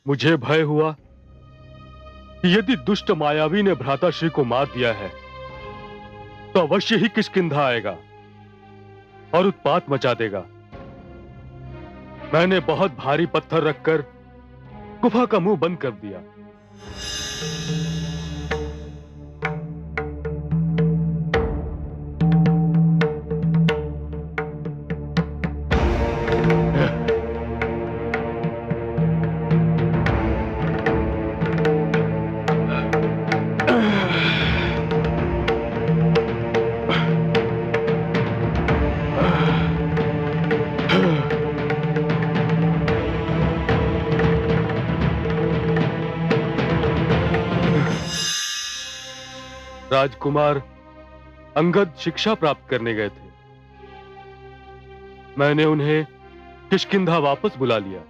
मुझे भय हुआ कि यदि दुष्ट मायावी ने भ्राताश्री को मार दिया है तो अवश्य ही किष्किंधा आएगा और उत्पात मचा देगा। मैंने बहुत भारी पत्थर रखकर गुफा का मुंह बंद कर दिया। राजकुमार अंगद शिक्षा प्राप्त करने गए थे। मैंने उन्हें किष्किंधा वापस बुला लिया।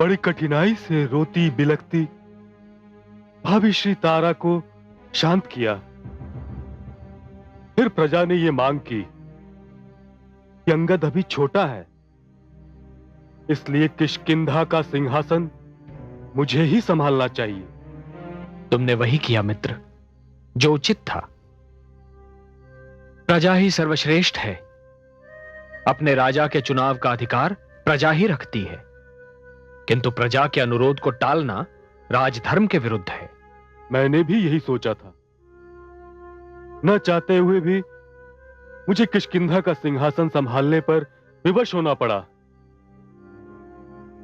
बड़ी कठिनाई से रोती बिलखती भाभी श्री तारा को शांत किया। फिर प्रजा ने यह मांग की कि अंगद अभी छोटा है, इसलिए किष्किंधा का सिंहासन मुझे ही संभालना चाहिए। तुमने वही किया मित्र जो उचित था। प्रजा ही सर्वश्रेष्ठ है। अपने राजा के चुनाव का अधिकार प्रजा ही रखती है, किंतु प्रजा के अनुरोध को टालना राजधर्म के विरुद्ध है। मैंने भी यही सोचा था। न चाहते हुए भी मुझे किष्किंधा का सिंहासन संभालने पर विवश होना पड़ा।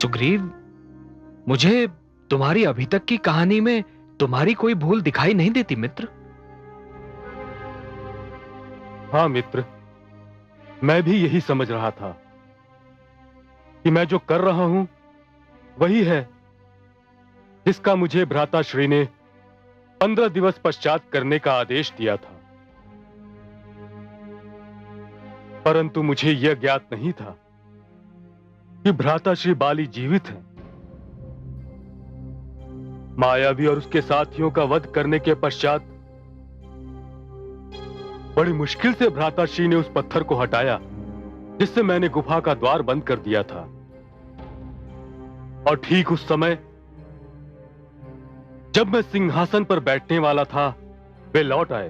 सुग्रीव, मुझे तुम्हारी अभी तक की कहानी में तुम्हारी कोई भूल दिखाई नहीं देती मित्र। हाँ मित्र, मैं भी यही समझ रहा था कि मैं जो कर रहा हूं वही है जिसका मुझे भ्राताश्री ने 15 दिवस पश्चात करने का आदेश दिया था। परंतु मुझे यह ज्ञात नहीं था कि भ्राताश्री बाली जीवित हैं। मायावी और उसके साथियों का वध करने के पश्चात बड़ी मुश्किल से भ्राताश्री ने उस पत्थर को हटाया जिससे मैंने गुफा का द्वार बंद कर दिया था। और ठीक उस समय जब मैं सिंहासन पर बैठने वाला था, वे लौट आए।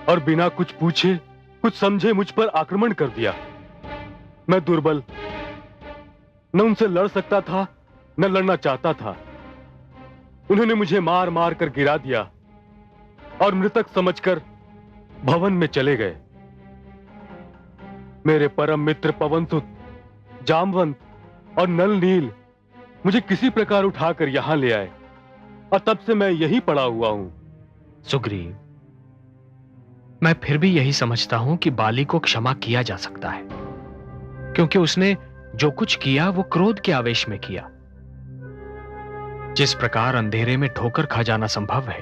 और बिना कुछ पूछे कुछ समझे मुझ पर आक्रमण कर दिया। मैं दुर्बल, न उनसे लड़ सकता था न लड़ना चाहता था। उन्होंने मुझे मार मार कर गिरा दिया और मृतक समझकर भवन में चले गए। मेरे परम मित्र पवनसुत, जामवंत और नल नील मुझे किसी प्रकार उठाकर यहां ले आए और तब से मैं यहीं पड़ा हुआ हूं। सुग्रीव, मैं फिर भी यही समझता हूं कि बाली को क्षमा किया जा सकता है, क्योंकि उसने जो कुछ किया वो क्रोध के आवेश में किया। जिस प्रकार अंधेरे में ठोकर खा जाना संभव है,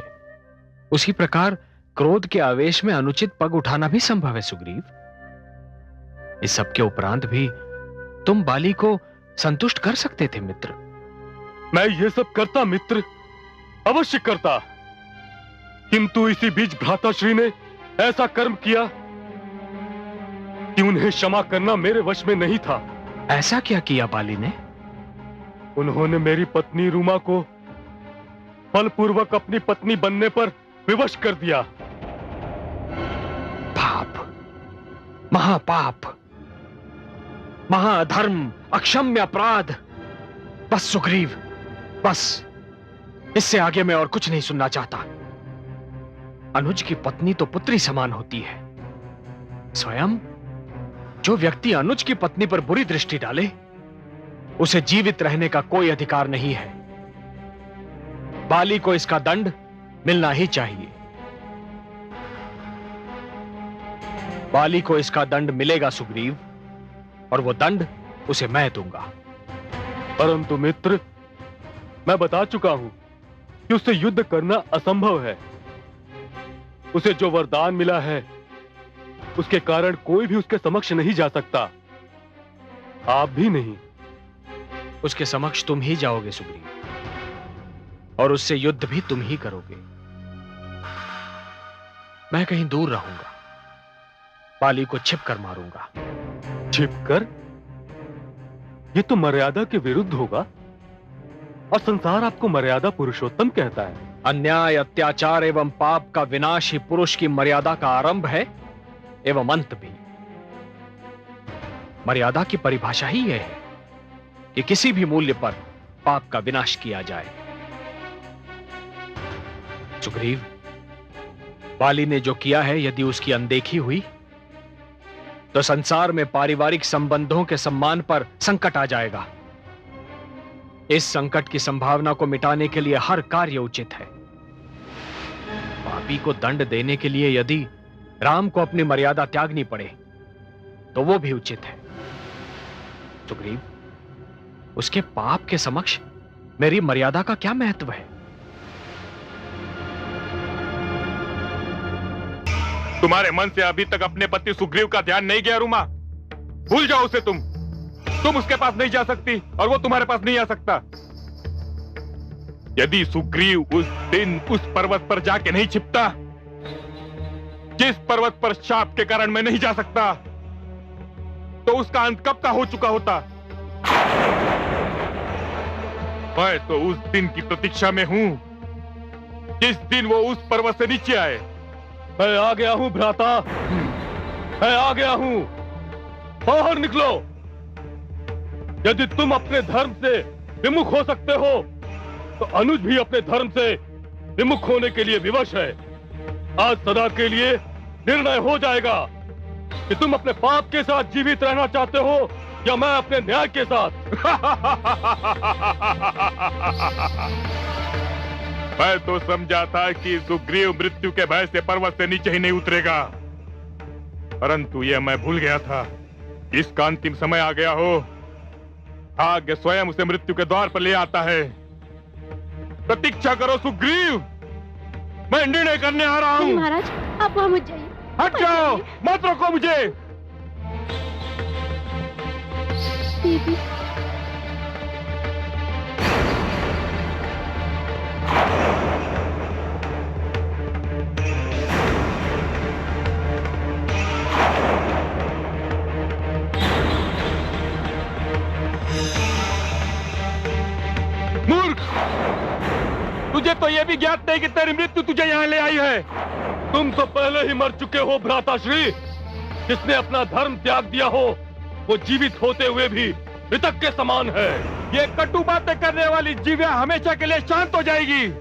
उसी प्रकार क्रोध के आवेश में अनुचित पग उठाना भी संभव है। सुग्रीव, इस सब के उपरांत भी तुम बाली को संतुष्ट कर सकते थे मित्र। मैं ये सब करता मित्र, अवश्य करता, किंतु इसी बीच भ्राताश्री ने ऐसा कर्म किया कि उन्हें क्षमा करना मेरे वश में नहीं था। ऐसा क्या किया बाली ने? उन्होंने मेरी पत्नी रूमा को बलपूर्वक अपनी पत्नी बनने पर विवश कर दिया। पाप, महापाप, महाअधर्म, अक्षम्य अपराध। बस सुग्रीव, बस। इससे आगे मैं और कुछ नहीं सुनना चाहता। अनुज की पत्नी तो पुत्री समान होती है। स्वयं जो व्यक्ति अनुज की पत्नी पर बुरी दृष्टि डाले, उसे जीवित रहने का कोई अधिकार नहीं है। बाली को इसका दंड मिलना ही चाहिए। बाली को इसका दंड मिलेगा सुग्रीव, और वो दंड उसे मैं दूंगा। परंतु मित्र, मैं बता चुका हूं कि उससे युद्ध करना असंभव है। उसे जो वरदान मिला है, उसके कारण कोई भी उसके समक्ष नहीं जा सकता, आप भी नहीं। उसके समक्ष तुम ही जाओगे सुग्रीव, और उससे युद्ध भी तुम ही करोगे। मैं कहीं दूर रहूंगा, बाली को छिप कर मारूंगा। छिपकर? ये तो मर्यादा के विरुद्ध होगा, और संसार आपको मर्यादा पुरुषोत्तम कहता है। अन्याय, अत्याचार एवं पाप का विनाश ही पुरुष की मर्यादा का आरंभ है एवं अंत भी। मर्यादा की परिभाषा ही यह है कि किसी भी मूल्य पर पाप का विनाश किया जाए। सुग्रीव, बाली ने जो किया है, यदि उसकी अनदेखी हुई तो संसार में पारिवारिक संबंधों के सम्मान पर संकट आ जाएगा। इस संकट की संभावना को मिटाने के लिए हर कार्य उचित है। पापी को दंड देने के लिए यदि राम को अपनी मर्यादा त्यागनी पड़े तो वो भी उचित है। सुग्रीव, उसके पाप के समक्ष मेरी मर्यादा का क्या महत्व है? तुम्हारे मन से अभी तक अपने पति सुग्रीव का ध्यान नहीं गया रूमा? भूल जाओ उसे। तुम उसके पास नहीं जा सकती और वो तुम्हारे पास नहीं आ सकता। यदि सुग्रीव उस दिन उस पर्वत पर जाके नहीं छिपता, जिस पर्वत पर शाप के कारण मैं नहीं जा सकता, तो उसका अंत कब का हो चुका होता। मैं तो उस दिन की प्रतीक्षा में हूं, जिस दिन वो उस पर्वत से नीचे आए। मैं आ गया हूं भ्राता, मैं आ गया हूं। बाहर निकलो। यदि तुम अपने धर्म से विमुख हो सकते हो, तो अनुज भी अपने धर्म से विमुख होने के लिए विवश है। आज सदा के लिए निर्णय हो जाएगा कि तुम अपने पाप के साथ जीवित रहना चाहते हो या मैं अपने न्याय के साथ। मैं तो समझा था कि सुग्रीव मृत्यु के भय से पर्वत से नीचे ही नहीं उतरेगा, परंतु यह मैं भूल गया था। इसका अंतिम समय आ गया हो। भाग्य स्वयं उसे मृत्यु के द्वार पर ले आता है। प्रतीक्षा करो सुग्रीव, मैं निर्णय करने आ रहा हूँ। महाराज, आप वहां मत जाइए। हट जाओ, मत रोको मुझे। दीदी, मूर्ख, तुझे तो यह भी ज्ञात नहीं कि तेरी मृत्यु तुझे यहाँ ले आई है। तुम तो पहले ही मर चुके हो भ्राताश्री। जिसने अपना धर्म त्याग दिया हो, वो जीवित होते हुए भी मृतक के समान है। ये कटु बातें करने वाली जीविया हमेशा के लिए शांत हो जाएगी।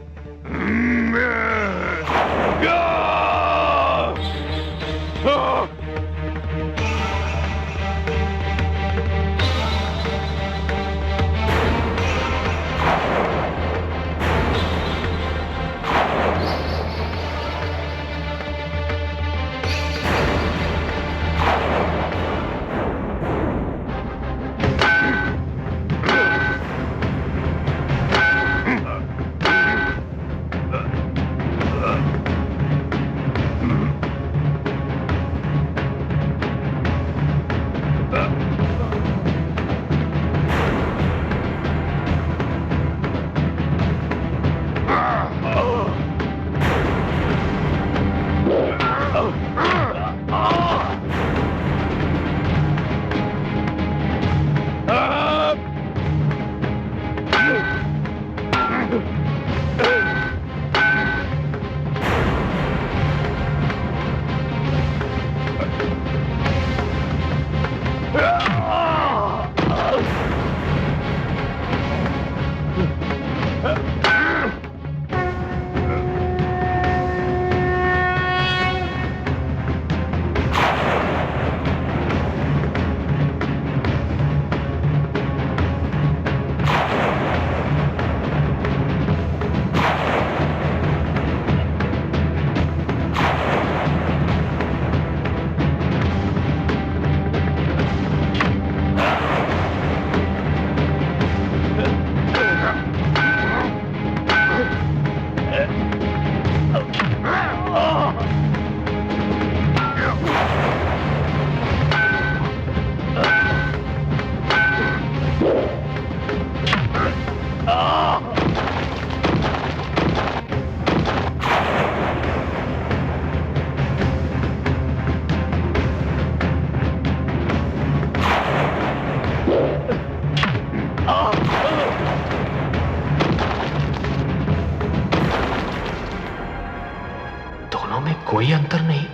दोनों में कोई अंतर नहीं,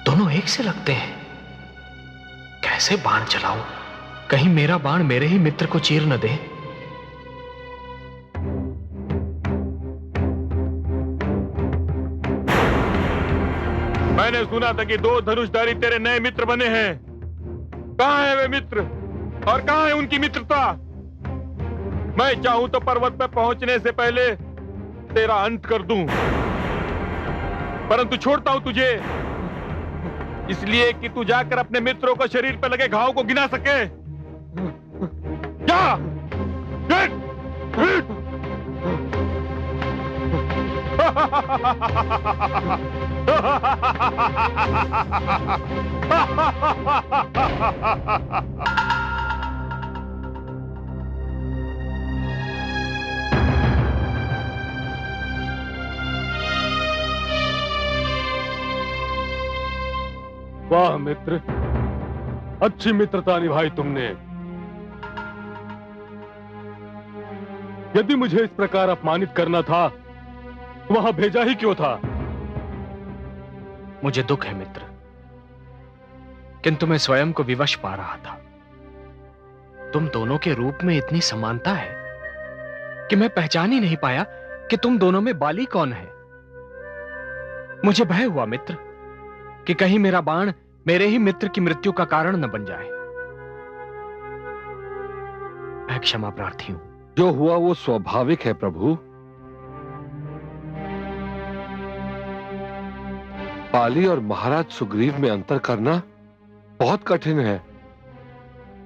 दोनों एक से लगते हैं। कैसे बाण चलाऊं, कहीं मेरा बाण मेरे ही मित्र को चीर न दे। मैंने सुना था कि 2 धनुषधारी तेरे नए मित्र बने हैं। कहां है वे मित्र और कहां है उनकी मित्रता? मैं चाहूं तो पर्वत पर पहुंचने से पहले तेरा अंत कर दूं, परंतु छोड़ता हूं तुझे इसलिए कि तू जाकर अपने मित्रों को शरीर पर लगे घाव को गिना सके। क्या? वाह मित्र, अच्छी मित्रता निभाई तुमने। यदि मुझे इस प्रकार अपमानित करना था तो वहां भेजा ही क्यों था? मुझे दुख है मित्र, किंतु मैं स्वयं को विवश पा रहा था। तुम दोनों के रूप में इतनी समानता है कि मैं पहचान ही नहीं पाया कि तुम दोनों में बाली कौन है। मुझे भय हुआ मित्र कि कहीं मेरा बाण मेरे ही मित्र की मृत्यु का कारण न बन जाए। मैं क्षमा प्रार्थी हूं। जो हुआ वो स्वाभाविक है प्रभु। पाली और महाराज सुग्रीव में अंतर करना बहुत कठिन है,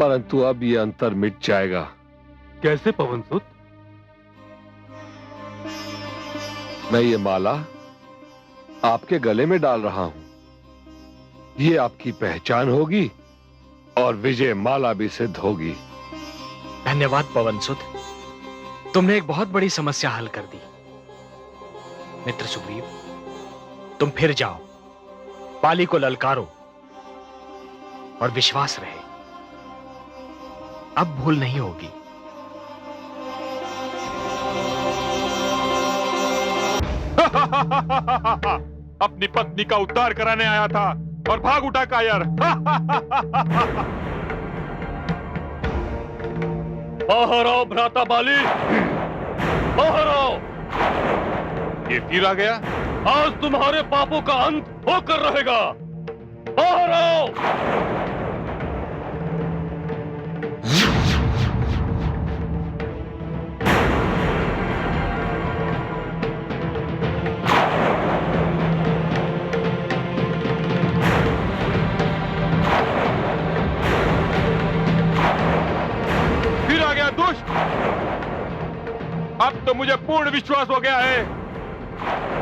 परंतु अब ये अंतर मिट जाएगा। कैसे पवनसुत? मैं ये माला आपके गले में डाल रहा हूं, ये आपकी पहचान होगी और विजय माला भी सिद्ध होगी। धन्यवाद पवनसुत, तुमने एक बहुत बड़ी समस्या हल कर दी। मित्र सुग्रीव, तुम फिर जाओ, पाली को ललकारो और विश्वास रहे अब भूल नहीं होगी। अपनी पत्नी का उद्धार कराने आया था और भाग उठा कायर। बाहर आओ भ्राता बाली, बाहर आओ। ये फिर आ गया। आज तुम्हारे पापों का अंत होकर रहेगा। बाहर आओ। फिर आ गया दुष्ट। अब तो मुझे पूर्ण विश्वास हो गया है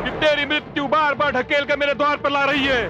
कि तेरी मृत्यु बार बार ढकेल कर मेरे द्वार पर ला रही है।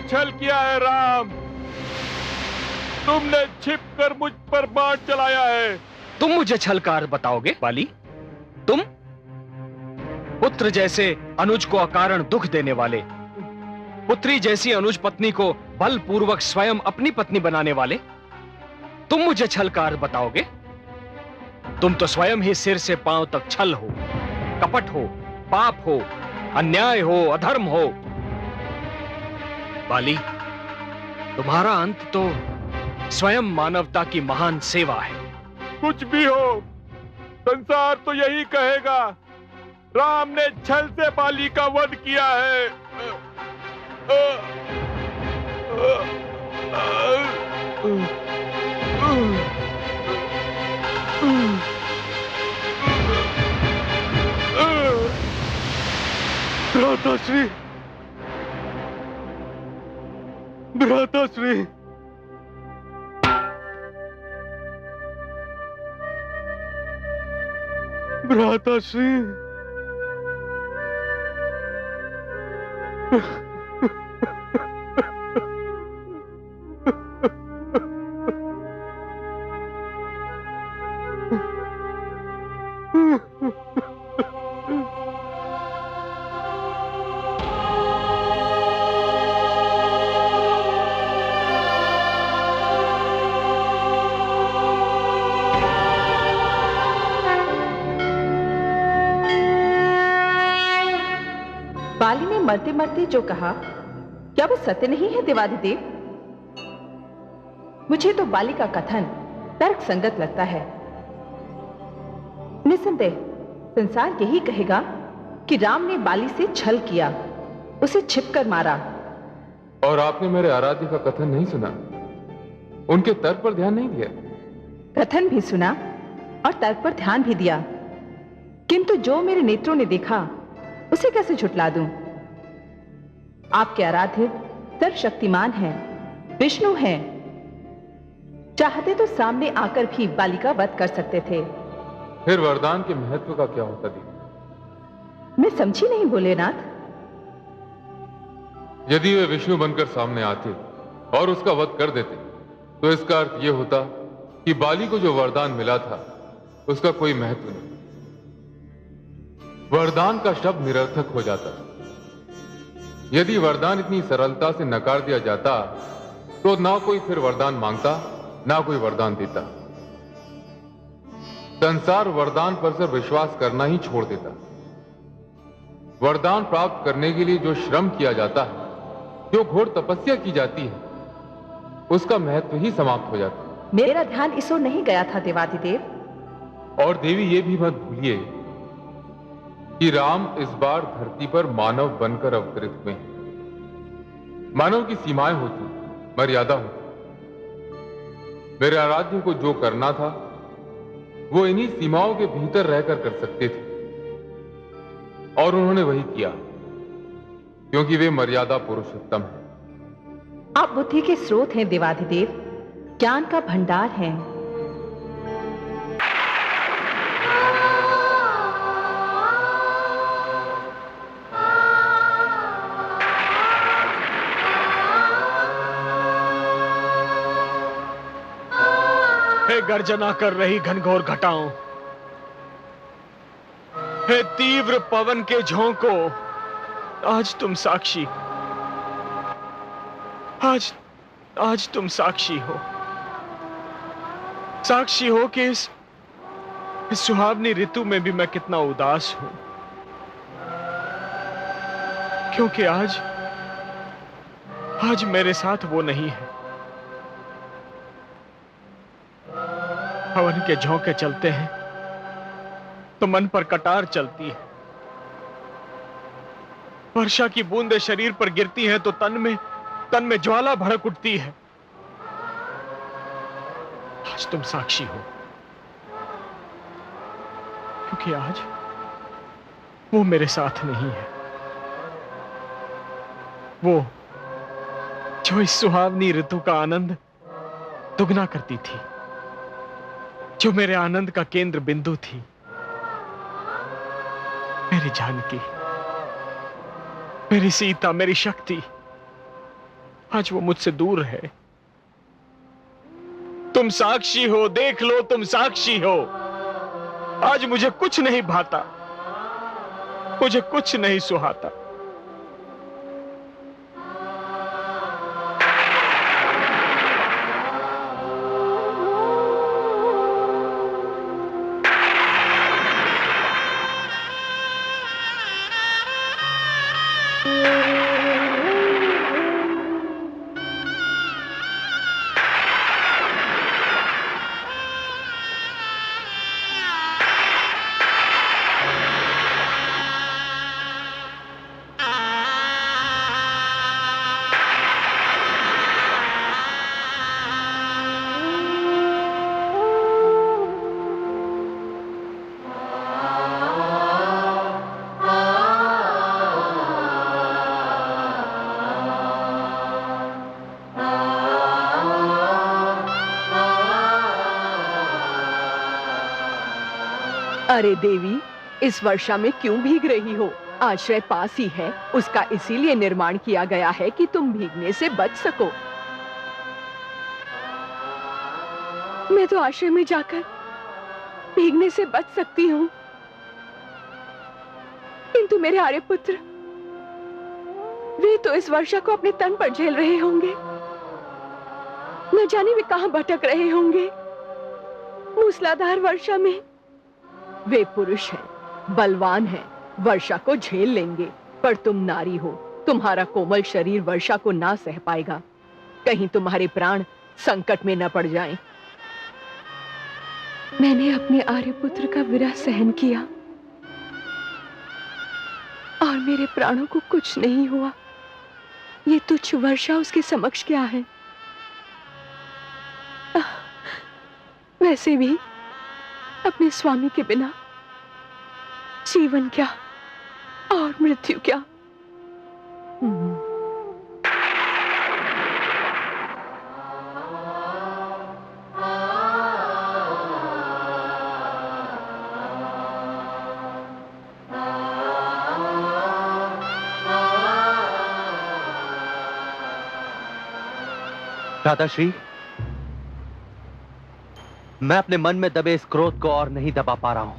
छल किया है राम। तुमने छिपकर मुझ पर बाण चलाया है। तुम मुझे छल का अर्थ बताओगे बाली? तुम पुत्र जैसे अनुज को अकारण दुख देने वाले, पुत्री जैसी अनुज पत्नी को बलपूर्वक स्वयं अपनी पत्नी बनाने वाले, तुम मुझे छल का अर्थ बताओगे? तुम तो स्वयं ही सिर से पांव तक छल हो, कपट हो, पाप हो, अन्याय हो, अधर्म हो। बाली, तुम्हारा अंत तो स्वयं मानवता की महान सेवा है। कुछ भी हो, संसार तो यही कहेगा, राम ने छल से बाली का वध किया है। भ्राताश्री, भ्राताश्री, भ्राताश्री, बाली ने मरते मरते जो कहा, क्या वो सत्य नहीं है देवाधिदेव? मुझे तो बाली का कथन तर्क संगत लगता है। निसंदेह संसार यही कहेगा कि राम ने बाली से छल किया, उसे छिपकर मारा। और आपने मेरे आराध्य का कथन नहीं सुना, उनके तर्क पर ध्यान नहीं दिया। कथन भी सुना और तर्क पर ध्यान भी दिया, किंतु जो मेरे नेत्रों ने देखा उसे कैसे झुटला दूं? आपके आराध्य सर्वशक्तिमान हैं, विष्णु हैं, चाहते तो सामने आकर भी बाली का वध कर सकते थे। फिर वरदान के महत्व का क्या होता दी? मैं समझी नहीं भोलेनाथ। यदि वे विष्णु बनकर सामने आते और उसका वध कर देते, तो इसका अर्थ यह होता कि बाली को जो वरदान मिला था उसका कोई महत्व नहीं। वरदान का शब्द निरर्थक हो जाता। यदि वरदान इतनी सरलता से नकार दिया जाता तो ना कोई फिर वरदान मांगता, ना कोई वरदान देता। संसार वरदान पर सिर्फ विश्वास करना ही छोड़ देता। वरदान प्राप्त करने के लिए जो श्रम किया जाता है, जो घोर तपस्या की जाती है, उसका महत्व ही समाप्त हो जाता। मेरा ध्यान इस ओर नहीं गया था देवाधिदेव। और देवी ये भी मत भूलिए कि राम इस बार धरती पर मानव बनकर अवतरित हुए हैं। मानव की सीमाएं होती, मर्यादा होती। मेरे आराध्य को जो करना था वो इन्हीं सीमाओं के भीतर रहकर कर सकते थे, और उन्होंने वही किया, क्योंकि वे मर्यादा पुरुषोत्तम हैं। आप बुद्धि के स्रोत हैं देवाधिदेव, ज्ञान का भंडार हैं। हे गर्जना कर रही घनघोर घटाओं, हे तीव्र पवन के झोंकों, आज तुम साक्षी, आज तुम साक्षी हो। साक्षी हो कि इस सुहावनी ऋतु में भी मैं कितना उदास हूं, क्योंकि आज मेरे साथ वो नहीं है। हवन के झोंके चलते हैं तो मन पर कटार चलती है, वर्षा की बूंदें शरीर पर गिरती हैं तो तन में ज्वाला भड़क उठती है। आज तुम साक्षी हो, क्योंकि आज वो मेरे साथ नहीं है। वो जो इस सुहावनी ऋतु का आनंद दुगना करती थी, जो मेरे आनंद का केंद्र बिंदु थी, मेरी जानकी, मेरी सीता, मेरी शक्ति, आज वो मुझसे दूर है। तुम साक्षी हो, देख लो, तुम साक्षी हो। आज मुझे कुछ नहीं भाता, मुझे कुछ नहीं सुहाता। अरे देवी, इस वर्षा में क्यों भीग रही हो? आश्रय पास ही है, उसका इसीलिए निर्माण किया गया है कि तुम भीगने से बच सको। मैं तो आश्रय में जाकर भीगने से बच सकती हूँ, किंतु मेरे आर्यपुत्र, वे तो इस वर्षा को अपने तन पर झेल रहे होंगे। न जाने वे कहां भटक रहे होंगे मूसलाधार वर्षा में। वे पुरुष हैं, बलवान हैं, वर्षा को झेल लेंगे, पर तुम नारी हो, तुम्हारा कोमल शरीर वर्षा को ना सह पाएगा। कहीं तुम्हारे प्राण संकट में न पड़ जाएं। मैंने अपने आर्यपुत्र का विरह सहन किया और मेरे प्राणों को कुछ नहीं हुआ। ये तुच्छ वर्षा उसके समक्ष क्या है? वैसे भी अपने स्वामी के बिना जीवन क्या और मृत्यु क्या। दादाश्री, मैं अपने मन में दबे इस क्रोध को और नहीं दबा पा रहा हूं।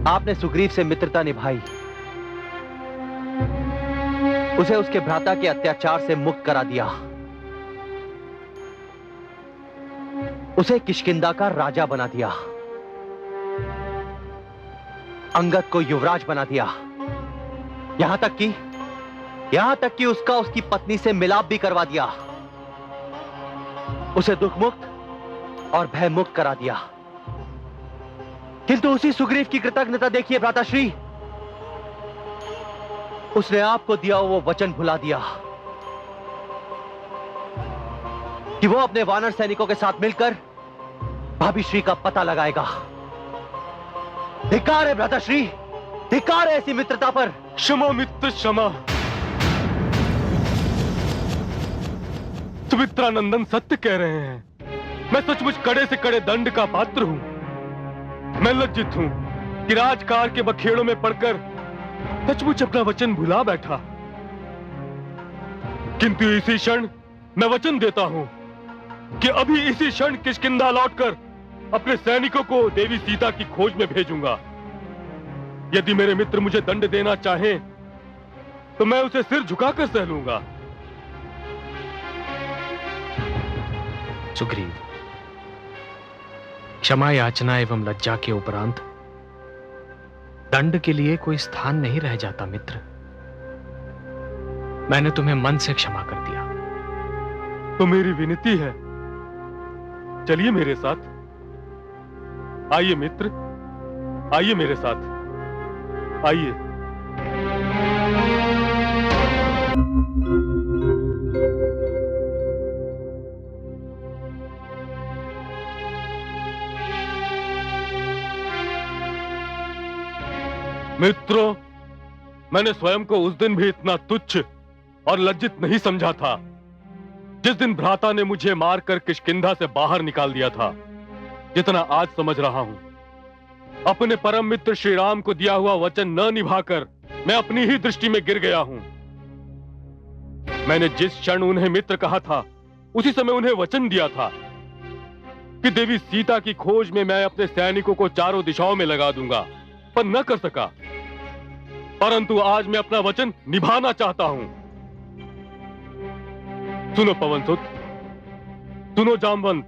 आपने सुग्रीव से मित्रता निभाई, उसे उसके भ्राता के अत्याचार से मुक्त करा दिया, उसे किष्किंधा का राजा बना दिया, अंगद को युवराज बना दिया, यहां तक कि उसकी पत्नी से मिलाप भी करवा दिया, उसे दुख मुक्त और भय मुक्त करा दिया। किंतु उसी सुग्रीव की कृतज्ञता देखिए भ्राताश्री, उसने आपको दिया वो वचन भुला दिया कि वो अपने वानर सैनिकों के साथ मिलकर भाभी श्री का पता लगाएगा। धिक्कार है भ्राताश्री, धिक्कार है ऐसी मित्रता पर। क्षमा मित्र, क्षमा। सुमित्रानंदन सत्य कह रहे हैं। मैं सचमुच कड़े से कड़े दंड का पात्र हूं। मैं लज्जित हूं कि राजकाज के बखेड़ों में पड़कर सचमुच अपना वचन भुला बैठा। किंतु इसी क्षण मैं वचन देता हूं कि अभी इसी क्षण किष्किंधा लौटकर अपने सैनिकों को देवी सीता की खोज में भेजूंगा। यदि मेरे मित्र मुझे दंड देना चाहें तो मैं उसे सिर झुकाकर सह लूंगा। सुग्रीव, क्षमा याचना एवं लज्जा के उपरांत दंड के लिए कोई स्थान नहीं रह जाता मित्र। मैंने तुम्हें मन से क्षमा कर दिया। तो मेरी विनती है, चलिए मेरे साथ। आइए मित्र, आइए मेरे साथ, आइए। मित्रों, मैंने स्वयं को उस दिन भी इतना तुच्छ और लज्जित नहीं समझा था जिस दिन भ्राता ने मुझे मारकर किष्किंधा से बाहर निकाल दिया था, जितना आज समझ रहा हूं। अपने परम मित्र श्री राम को दिया हुआ वचन न निभाकर मैं अपनी ही दृष्टि में गिर गया हूं। मैंने जिस क्षण उन्हें मित्र कहा था, उसी समय उन्हें वचन दिया था कि देवी सीता की खोज में मैं अपने सैनिकों को चारों दिशाओं में लगा दूंगा, पर न कर सका। परंतु आज मैं अपना वचन निभाना चाहता हूं। सुनो पवनसुत, सुनो जामवंत,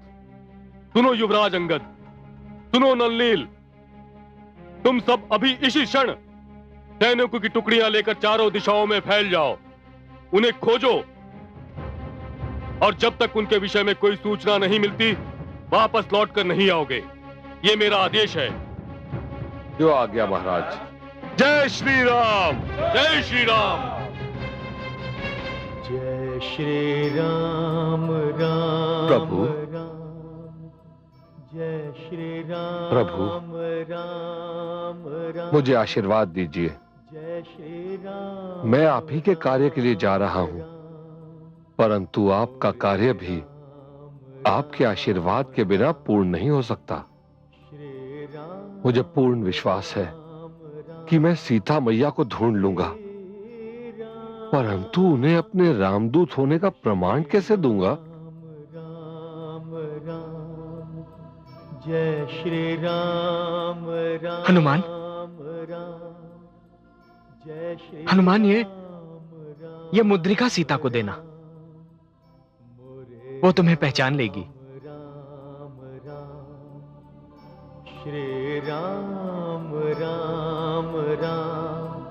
सुनो युवराज अंगद, सुनो नलनील, तुम सब अभी इसी क्षण सैनिकों की टुकड़ियां लेकर चारों दिशाओं में फैल जाओ, उन्हें खोजो, और जब तक उनके विषय में कोई सूचना नहीं मिलती वापस लौटकर नहीं आओगे। ये मेरा आदेश है। जो आ गया महाराज। जय श्री राम, जय श्री राम। जय श्री राम राम प्रभु, जय श्री राम प्रभु, राम राम, मुझे आशीर्वाद दीजिए। जय श्री राम। मैं आप ही के कार्य के लिए जा रहा हूं, परंतु आपका कार्य भी आपके आशीर्वाद के बिना पूर्ण नहीं हो सकता। मुझे पूर्ण विश्वास है कि मैं सीता मैया को ढूंढ लूंगा, परंतु उन्हें अपने रामदूत होने का प्रमाण कैसे दूंगा? जय श्री राम राम। हनुमान, हनुमान, ये मुद्रिका सीता को देना, वो तुम्हें पहचान लेगी। श्री राम राम राम,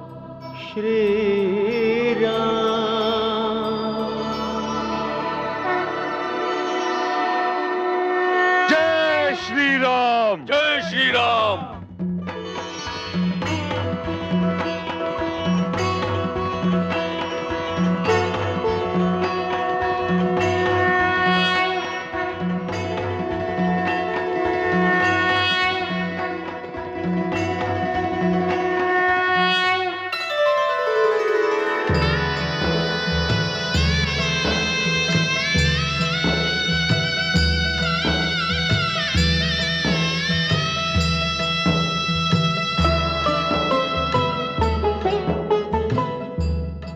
श्री राम। जय श्री राम, जय श्री राम।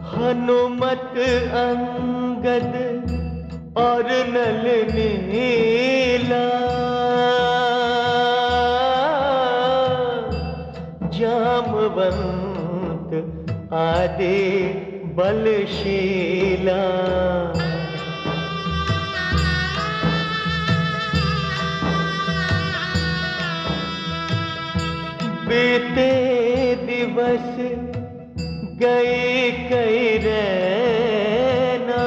हनुमत अंगद और नल नीला, जामवंत आदि बलशीला, बीते दिवस गई कई रैना,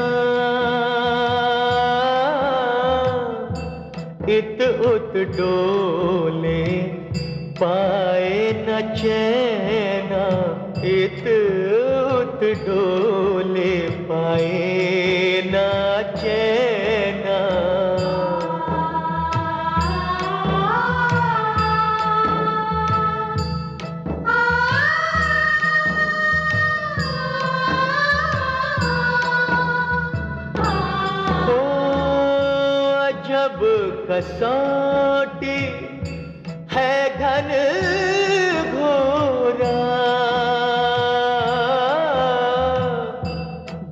इत उत डोले पाए न चैना, इत उत डोले पाए न चैना। जब कसौटी है घन घोरा,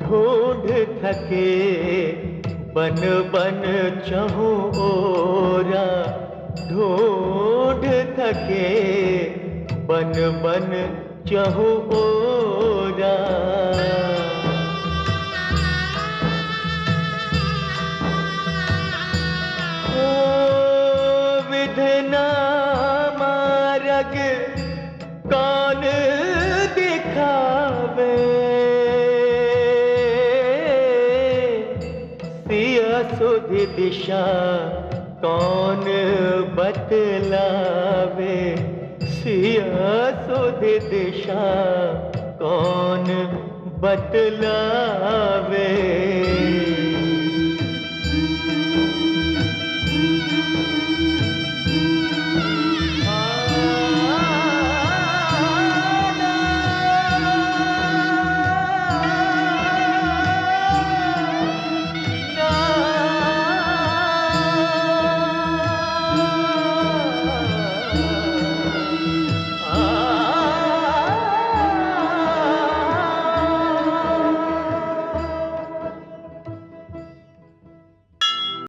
ढूंढ थके बन बन चहु ओरा, ढूंढ थके बन बन चहु ओरा। विधना मार्ग कौन दिखावे, सिया सुधि दिशा कौन बतलावे, सिया सुधि दिशा कौन बतलावे।